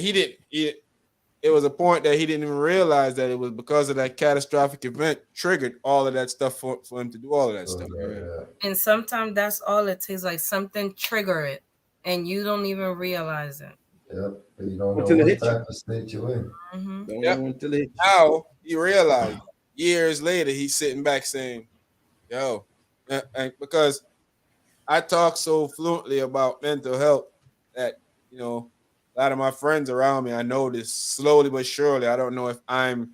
it was a point that he didn't even realize that it was because of that catastrophic event triggered all of that stuff for him to do all of that stuff. Yeah. And sometimes that's all it takes, like something trigger it, and you don't even realize it. Yep. But you don't know what type of state you're in. Mm-hmm. Yep. Now he realized years later, he's sitting back saying, yo, and because I talk so fluently about mental health that, you know, a lot of my friends around me, I know this slowly but surely. I don't know if I'm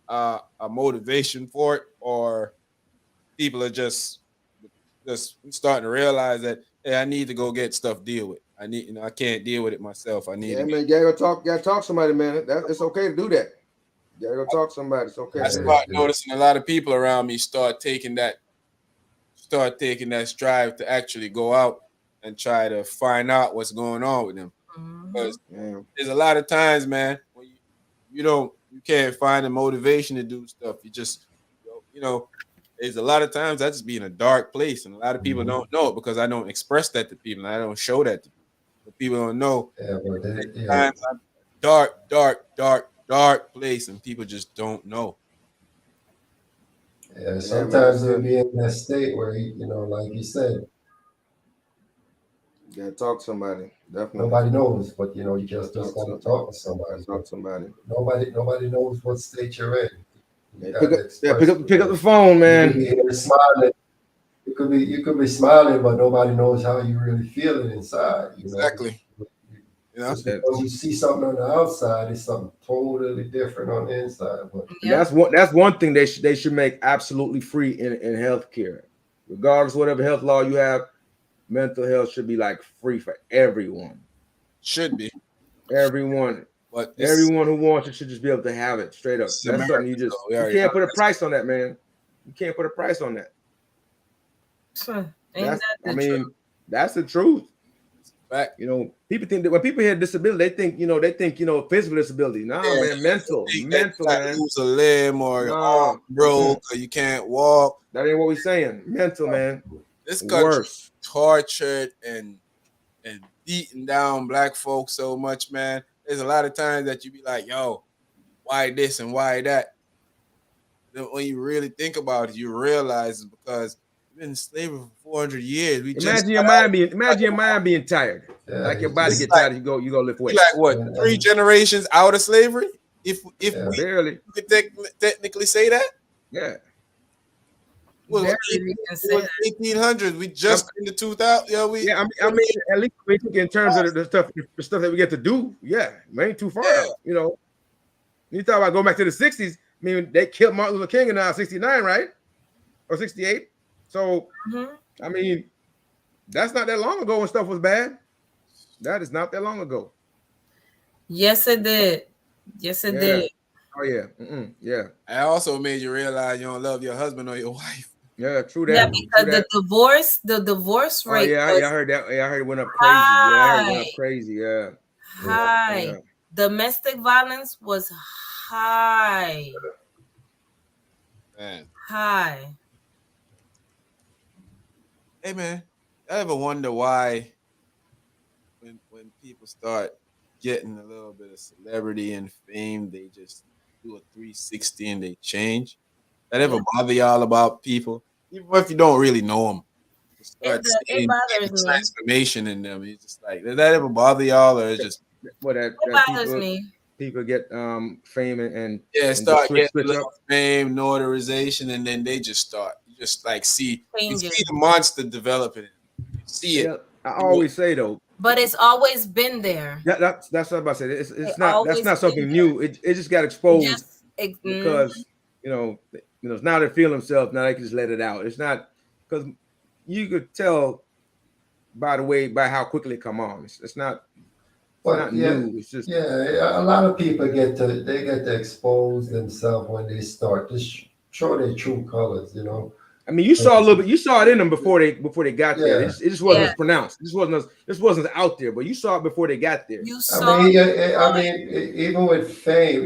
a motivation for it or people are just starting to realize that, hey, I need to go get stuff deal with. I can't deal with it myself. I need. Yeah, man, you gotta talk to somebody, man. It's okay to do that. You gotta go talk to somebody. It's okay. I start noticing a lot of people around me start taking that strive to actually go out and try to find out what's going on with them. Because there's a lot of times, man, when you can't find the motivation to do stuff. You just, you know, there's a lot of times I just be in a dark place, and a lot of people don't know it because I don't express that to people, and I don't show that to people. But people don't know. Times I'm dark place, and people just don't know. Yeah, sometimes they'll be in that state where, you know, like you said, you gotta talk to somebody. Definitely. Nobody knows, but you know, you just gotta talk to somebody. Talk to somebody. Nobody knows what state you're in. Pick up the phone, man. You could be smiling. You could be smiling, but nobody knows how you really feeling inside. You know? Exactly. You know, because you see something on the outside, it's something totally different on the inside. But that's one thing they should make absolutely free in healthcare, regardless of whatever health law you have. Mental health should be like free for everyone. Should be everyone. But everyone who wants it should just be able to have it straight up. That's something you can't put a price on that, man. You can't put a price on that. That's the truth. Fact. You know, people think that when people hear disability, they think physical disability. No, man, mental, man. Lose a limb or your arm broke or you can't walk. That ain't what we're saying. Mental, man. This country tortured and beating down black folks so much, man. There's a lot of times that you be like, yo, why this and why that? Then when you really think about it, you realize it's because we've been in slavery for 400 years. Imagine your mind being tired. Yeah, like your body get tired, you go lift weights. Like what? 3 generations out of slavery? If we could technically say that? Yeah. Well, 1800s. We just in the 2000. I mean, at least we think in terms of the stuff that we get to do. Yeah, we ain't too far out. You know, you talk about going back to the 60s. I mean, they killed Martin Luther King in 69, right? Or 68. So, I mean, that's not that long ago when stuff was bad. That is not that long ago. Yes, it did. Yes, it did. Oh yeah, yeah. I also made you realize you don't love your husband or your wife. Yeah, true that. Yeah, because the divorce rate. I heard that. Yeah, I heard it went up crazy. Yeah, I heard it went up crazy. Yeah. High. Yeah. Domestic violence was high. Man. High. Hey man, I ever wonder why when people start getting a little bit of celebrity and fame, they just do a 360 and they change? That ever bother y'all about people? Even if you don't really know them, start seeing transformation in them. It's just like, does that ever bother y'all, or it's just it bothers me? People get fame and start getting a little fame, notarization, and then they just start. You just like see the monster developing. You see it. I always say though, but it's always been there. that's what I'm about to say. It's It not that's always not something been new. It just got exposed Just because now they're feeling themselves. Now they can just let it out. It's not because you could tell by how quickly it come on. It's not new. It's just a lot of people get to expose themselves when they start to show their true colors. I mean, you saw a little bit. You saw it in them before they got there. It just wasn't as pronounced. This wasn't out there, but you saw it before they got there. You saw. I mean, even with fame,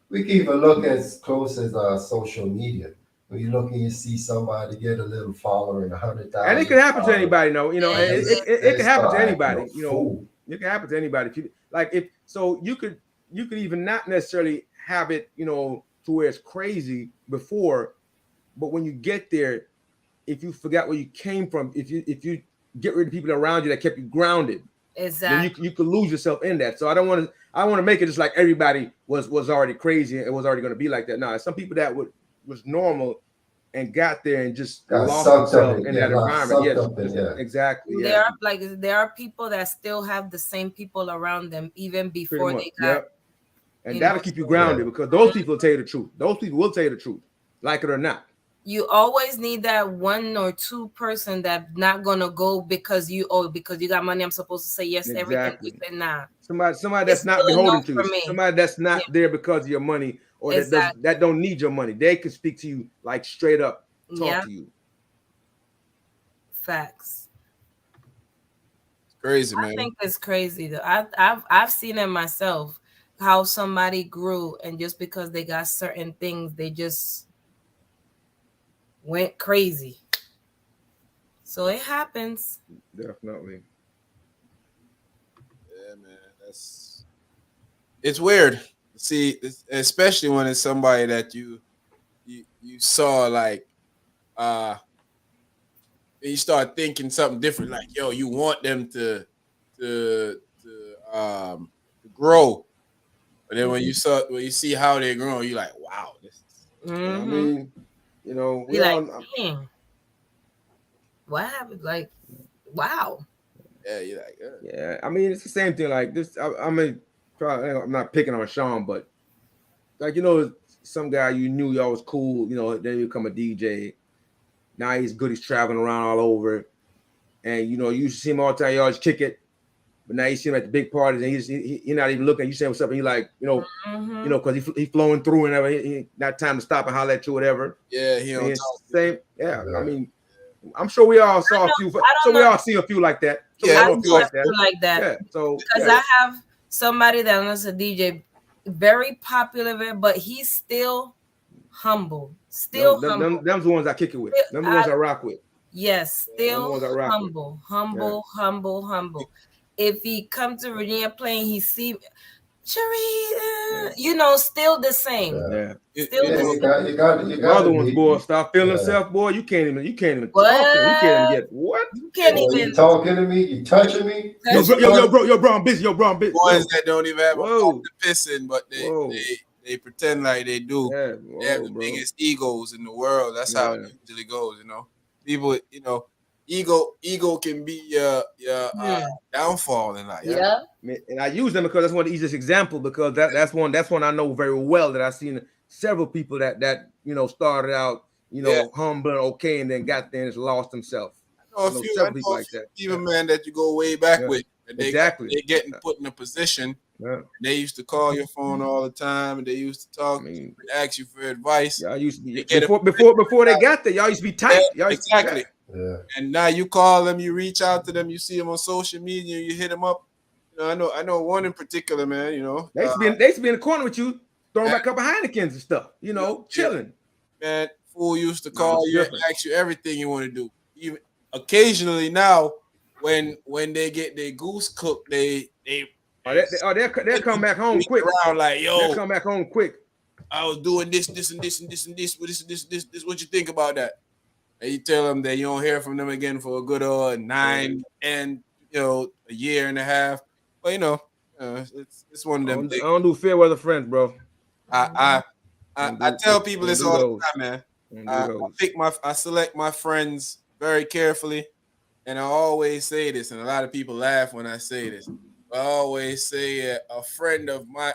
we can even look as close as social media. When you look and you see somebody get a little follower in 100,000, and it can happen to anybody. It can happen to anybody. It can happen to anybody. You could even not necessarily have it, to where it's crazy before. But when you get there, if you forgot where you came from, if you get rid of people around you that kept you grounded, exactly, then you could lose yourself in that. So I want to make it just like everybody was already crazy and it was already going to be like that. No, some people that was normal and got there and just lost themselves in that environment. Yes, exactly. Yeah. There are people that still have the same people around them even before they got. Yep. And that'll keep you grounded because those people will tell you the truth. Those people will tell you the truth, like it or not. You always need that one or two person that not gonna go because you got money. I'm supposed to say yes to everything. You say nah. Somebody that's not beholden to you. Somebody that's not there because of your money or that don't need your money. They can speak to you like straight up, talk to you. Facts. It's crazy, man. I think it's crazy though. I've seen it myself how somebody grew and just because they got certain things they just went crazy. So it happens. Definitely. Yeah, man. It's weird. See, especially when it's somebody that you saw like you start thinking something different, like, yo, you want them to grow. But then when you see how they're growing, you're like, wow, this is Mm-hmm. I mean, we dang. What happened? Like, wow. Yeah, you're like, yeah. I mean, it's the same thing. Like this, I'm not picking on Sean, but like some guy you knew y'all was cool. Then you become a DJ. Now he's good. He's traveling around all over, and you used to see him all the time. Y'all just kick it, but now you see him at the big parties, and he's not even looking. You say what's up, and he like, because he's flowing through and everything. He not time to stop and holler at you, whatever. Yeah, he don't talk. Same. Yeah, I mean, I'm sure we all saw a few. So we all see a few like that. So I know a few like that. Yeah. So because I have somebody that was a DJ, very popular, but he's still humble. Still humble. Them's the ones I kick it with. Them the ones I rock with. Yes, still humble. If he comes to Virginia playing, he see Cherie, still the same. Yeah. Still the same. You got other ones, boy, start feeling yourself, boy. You can't even talk to him. You can't even get what? You can't even. You talking to me? You touching me? Yo, bro, I'm busy. Boys that don't even have a phone to piss in, but they pretend like they do. Yeah, they have the biggest egos in the world. That's how it usually goes, People, ego can be your downfall in life. Yeah. And I use them because that's one of the easiest examples because that's one I know very well that I've seen several people that started out humble and okay and then got there and lost themselves. I know several people like that. Even man that you go way back with. They're getting put in a position. Yeah. They used to call your phone all the time, and they used to talk and ask you for advice. Y'all used to be before they got there. Y'all used to be tight. Exactly. Yeah. And now you call them, you reach out to them, you see them on social media, you hit them up. I know one in particular, man. They used to be in the corner with you, throwing back a couple Heinekens and stuff. Chilling. Man, fool used to call you and ask you everything you want to do. Even occasionally now, when they get their goose cooked, they'll come back home quick. Around like, yo, they'll come back home quick. I was doing this, and this. What you think about that? And you tell them that you don't hear from them again for a good 9 and a year and a half. But it's one of them. I don't do fair weather friends, bro. I tell people this all the time, man. I select my friends very carefully. and I always say this, and a lot of people laugh when I say this. I always say a friend of my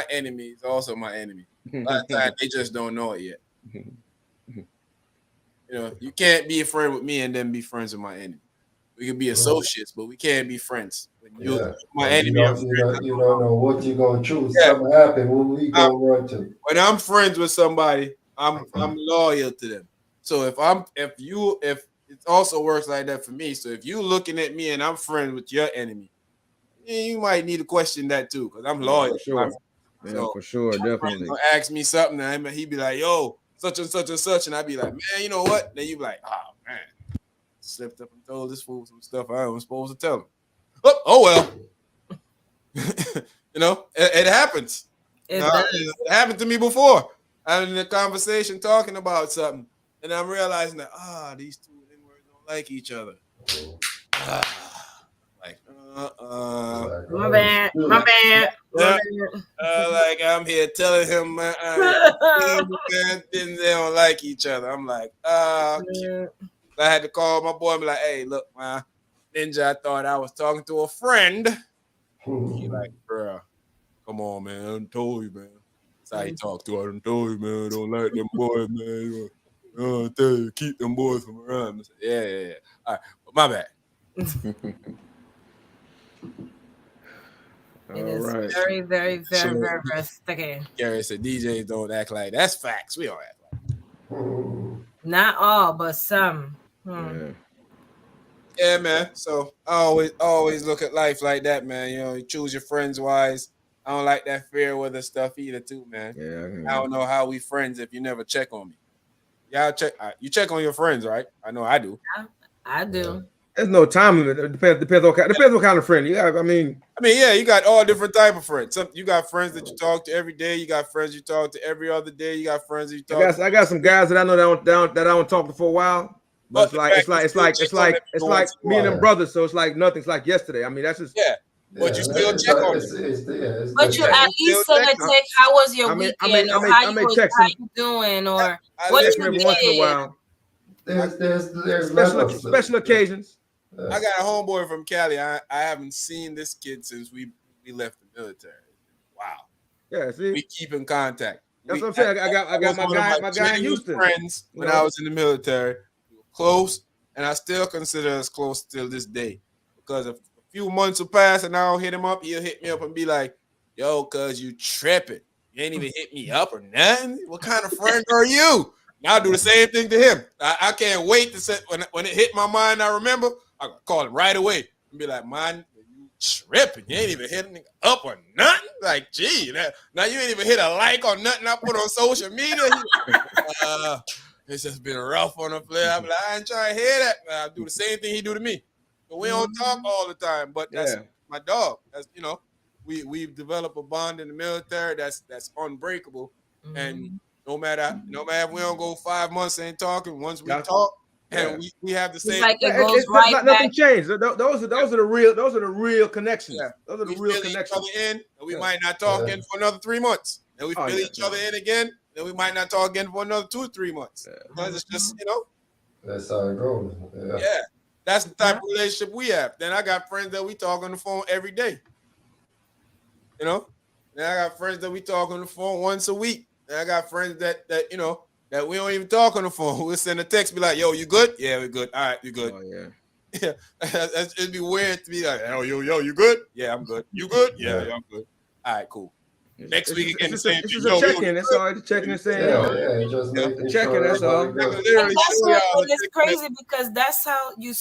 enemy is also my enemy. A lot of times they just don't know it yet. You know, you can't be a friend with me and then be friends with my enemy. We can be associates, but we can't be friends. When you my enemy, you don't know what you're gonna choose. Yeah. Something happen, who we gonna run to? When I'm friends with somebody, I'm loyal to them. So if it also works like that for me. So if you looking at me and I'm friends with your enemy, you might need to question that too, because I'm loyal. For sure. Yeah, So for sure, definitely. Ask me something, and he'd be like, "Yo, such and such and such," and I'd be like, "Man, you know what?" Then you'd be like, "Oh man, slipped up and told this fool some stuff I wasn't supposed to tell him." Oh well, you know, it happens. It happened to me before. I'm in a conversation talking about something, and I'm realizing that these two N-words don't like each other. My bad. Like I'm here telling him, they don't like each other. I'm like, I had to call my boy and be like, "Hey, look, man, Ninja, I thought I was talking to a friend." He like, "Bruh, come on, man. I done told you, man. That's how he talk to. I done told you, man. I don't like them boys, man. I tell you, keep them boys from around." I said, yeah. All right, but my bad. It is very, very, very, very, very sticky. Gary said, "DJs don't act like that's facts. We don't act like." Not all, but some. Yeah, man. So I always look at life like that, man. You know, you choose your friends wise. I don't like that fair weather stuff either, too, man. Yeah. I don't know how we friends if you never check on me. Y'all check. You check on your friends, right? I know I do. I do. There's no time limit. It depends what kind of friend you have. I mean, yeah, you got all different type of friends. You got friends that you talk to every day. You got friends you talk to every other day. You got friends that you talk. I got some guys that I know that I don't talk to for a while. But it's like me and them brothers. So it's like nothing's like yesterday. I mean, that's just But you still check on them. But you at least send a text. How was your weekend? How you doing? Or what you did? Once in a while. There's special occasions. I got a homeboy from Cali. I haven't seen this kid since we left the military. Wow. Yeah, see? We keep in contact. That's what I'm saying. I got my guy in Houston. Friends when I was in the military. We were close, and I still consider us close till this day. Because a few months will pass and I'll hit him up, he'll hit me up and be like, "Yo, cuz you tripping. You ain't even hit me up or nothing. What kind of friend are you?" And I'll do the same thing to him. I can't wait to say when it hit my mind, I remember, I call him right away and be like, "Man, you tripping. You ain't even hitting up or nothing." Like, gee, now you ain't even hit a like or nothing I put on social media. It's just been rough on the flare. I'm like, I ain't trying to hear that. I do the same thing he do to me. But we don't talk all the time. But that's my dog. That's we've developed a bond in the military that's unbreakable. Mm-hmm. And no matter if we don't go 5 months ain't talking, once we talk and we have the same. Like it goes right back. Nothing changed. Those are the real connections. Yeah. Those are the real connections. Each other in, and we might not talk again for another 3 months. Then we fill each other in again. Then we might not talk again for another 2 or 3 months. Because it's just That's how it goes. Yeah. That's the type of relationship we have. Then I got friends that we talk on the phone every day. You know? Then I got friends that we talk on the phone once a week. And I got friends that we don't even talk on the phone. We'll send a text, be like, "Yo, you good? Yeah, we're good. All right, you good." Oh, yeah. Yeah. It'd be weird to be like, "Oh, yo, you good? Yeah, I'm good. You good? Yeah, I'm good. All right, cool." Next week again, it's just a check-in. That's all. The check-in and saying, just checking. That's all. It's crazy because that's how you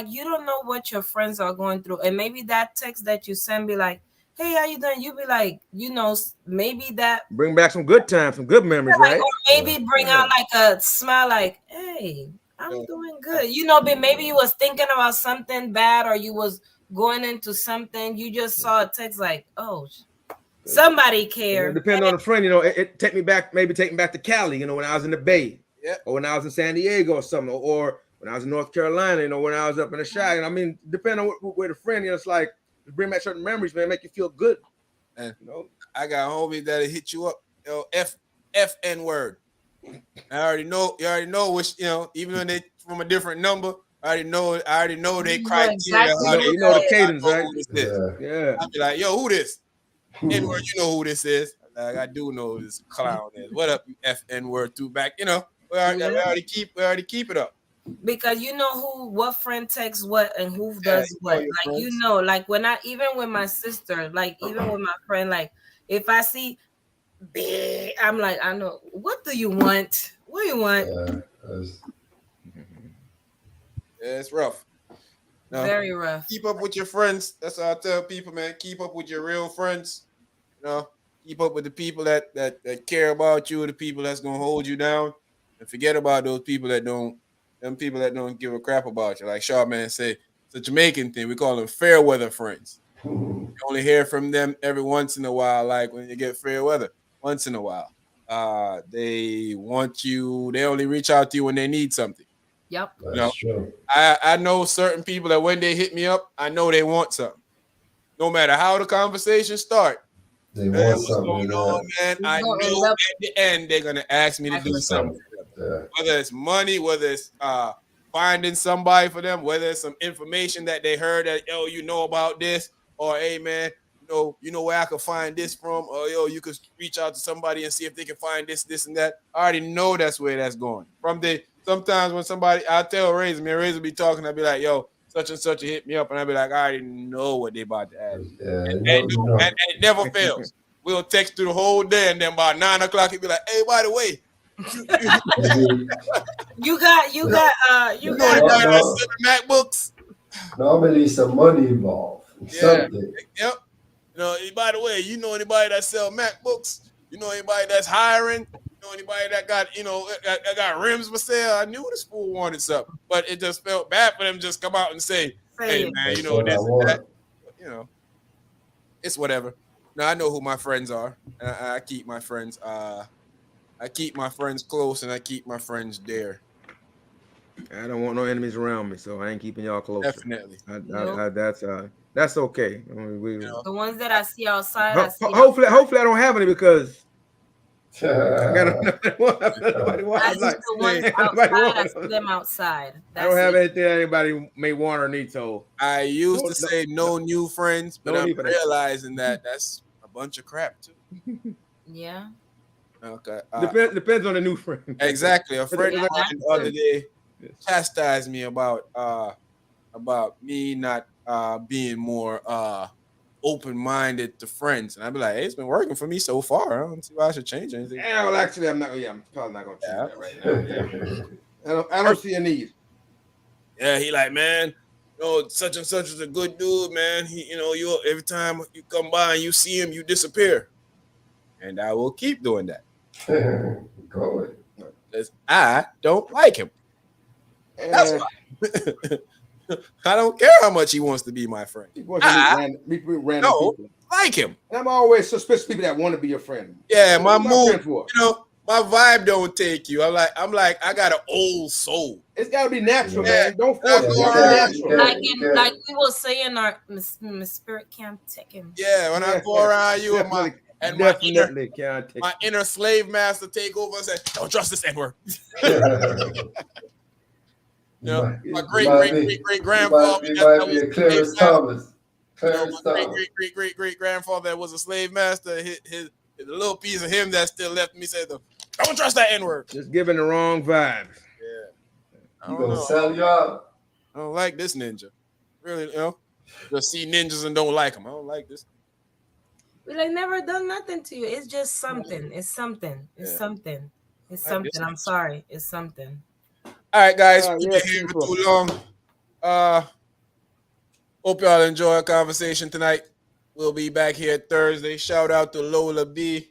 you don't know what your friends are going through, and maybe that text that you send be like, "Hey, how you doing?" You be like, maybe that bring back some good times, some good memories, right? Or maybe bring out like a smile, like, "Hey, I'm doing good." But maybe you was thinking about something bad, or you was going into something. You just saw a text like, "Oh." Somebody cared. Depending on the friend, it take me back to Cali, when I was in the Bay, or when I was in San Diego or something, or when I was in North Carolina, when I was up in the Chi. And I mean, depending on where the friend, it's like bring back certain memories, man, make you feel good. And I got homies that'll hit you up, FN word. You already know which, even when they from a different number, I already know their You know criteria. exactly How who they You know the that is. cadence, I know right? who this is. Yeah. I'll be like, yo, who this? N-word, you know who this is. Like, I do know who this clown is. What up, you F-N-word two back? You know, we already keep it up. Because you know what friend texts what and who Yeah, does you know what. your Like, you friends. know, like when I even with my sister, like even with my friend, like if I see big, I'm like, I know, what do you want? What do you want? Yeah, it's rough. No, Very rough. keep up with your friends. That's what I tell people, man. Keep up with your real friends. You know, keep up with the people that care about you, the people that's gonna hold you down, and forget about those people that don't. Them people that don't give a crap about you. Like Sharpman say, it's a Jamaican thing. We call them fair weather friends. You only hear from them every once in a while, like when you get fair weather. Once in a while, they want you. They only reach out to you when they need something. Yep. You know, That's true. I know certain people that when they hit me up, I know they want something. No matter how the conversation start, They hey, want what's going something on, man? It's I gonna end know up at the end they're gonna ask me to back do for something. Yeah. Whether it's money, whether it's finding somebody for them, whether it's some information that they heard that you know about this, or hey man, you know where I could find this from, or you could reach out to somebody and see if they can find this and that. I already know that's where that's going. Sometimes when somebody I tell Razor, man, Razor be talking, I'll be like, yo, such and such hit me up, and I'll be like, I already know what they about to ask. Yeah, And it never fails. We'll text through the whole day, and then by 9 o'clock, he'll be like, hey, by the way, you got you know anybody that's selling MacBooks? Normally some money involved. Yeah. Something. Yep. By the way, you know anybody that sell MacBooks? You know anybody that's hiring? You know anybody that got, that got rims for sale? I knew this fool wanted something, but it just felt bad for them to just come out and say, hey, man, That's this what I and that. want. It's whatever. Now I know who my friends are, and I keep my friends. I keep my friends close, and I keep my friends dear. I don't want no enemies around me, so I ain't keeping y'all closer. Definitely. That's okay. the ones that I see outside. Hopefully I don't have any because I got Nobody I see the ones outside. I see them outside. I don't have anything anybody may want or need. So I used to say no new friends, but I'm realizing that that's a bunch of crap too. Yeah. Okay. Depends on the new friend. Exactly. A friend of mine the other day chastised me about me not being more open-minded to friends, and I'd be like, hey, it's been working for me so far. I don't see why I should change anything. Yeah, well, actually, I'm probably not gonna change that right now. Yeah. I don't see a need. Yeah, he like, man, such and such is a good dude, man. He, you every time you come by and you see him, you disappear, and I will keep doing that. Go ahead. Because I don't like him. That's why. I don't care how much he wants to be my friend. He wants to meet random people. Like him. And I'm always suspicious of people that want to be your friend. Yeah, my mood, my vibe don't take you. I'm like, I got an old soul. It's got to be natural, man. Don't force it. Natural. Like we will say in our spirit can't take him. Yeah, when I go around you and my inner slave master take over and say, don't trust this N-word. My great grandfather. Clarence Thomas. My great grandfather that was a slave master. His little piece of him that still left me said, don't trust that N-word. Just giving the wrong vibes. Yeah. You gonna sell you out? I don't like this ninja. Really, just see ninjas and don't like them. I don't like this. We never done nothing to you. It's just something. It's something. It's something. It's something. I'm sorry. It's something. All right, guys. We've been here for too long. Hope y'all enjoy our conversation tonight. We'll be back here Thursday. Shout out to Lola B.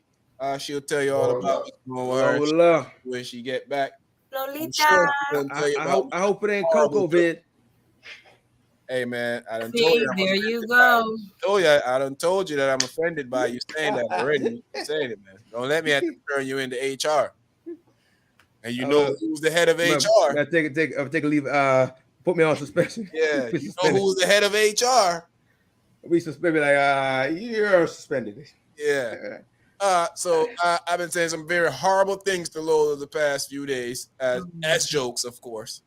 She'll tell you all about Lola when she get back. Lolita. I hope it ain't Coco vid. Hey man, I done told you. There you go. I done told you that I'm offended by you saying that already. Saying it, man. Don't let me have to turn you into HR. And you know who's the head of HR. I take a leave. Put me on suspension. Yeah, you know who's the head of HR. We suspend me you're suspended. Yeah. So I've been saying some very horrible things to Lola the past few days as jokes, of course.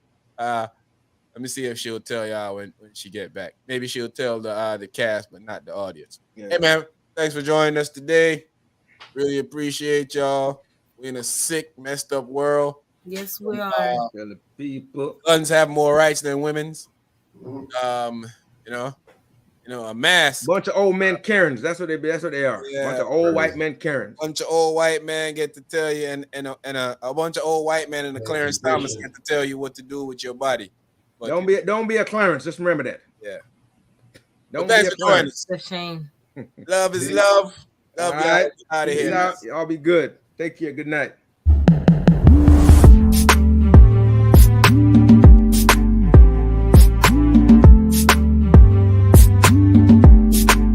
Let me see if she'll tell y'all when she get back. Maybe she'll tell the cast, but not the audience. Yeah. Hey, man, thanks for joining us today. Really appreciate y'all. We're in a sick, messed up world. Yes, we are. Tell the people. Guns have more rights than women's. Mhm. A mask. Bunch of old men Karens. That's what they be. That's what they are. Yeah. Bunch of old white men Karens. Bunch of old white men get to tell you, and a bunch of old white men in the Clarence Thomas get to tell you what to do with your body. But Don't be a Clarence. Just remember that. Yeah. Don't Well, be a thanks for joining Clarence. us. It's a shame. Love is love. Love All y'all. right. Out of Peace here. out. Y'all be good. Take care. Good night.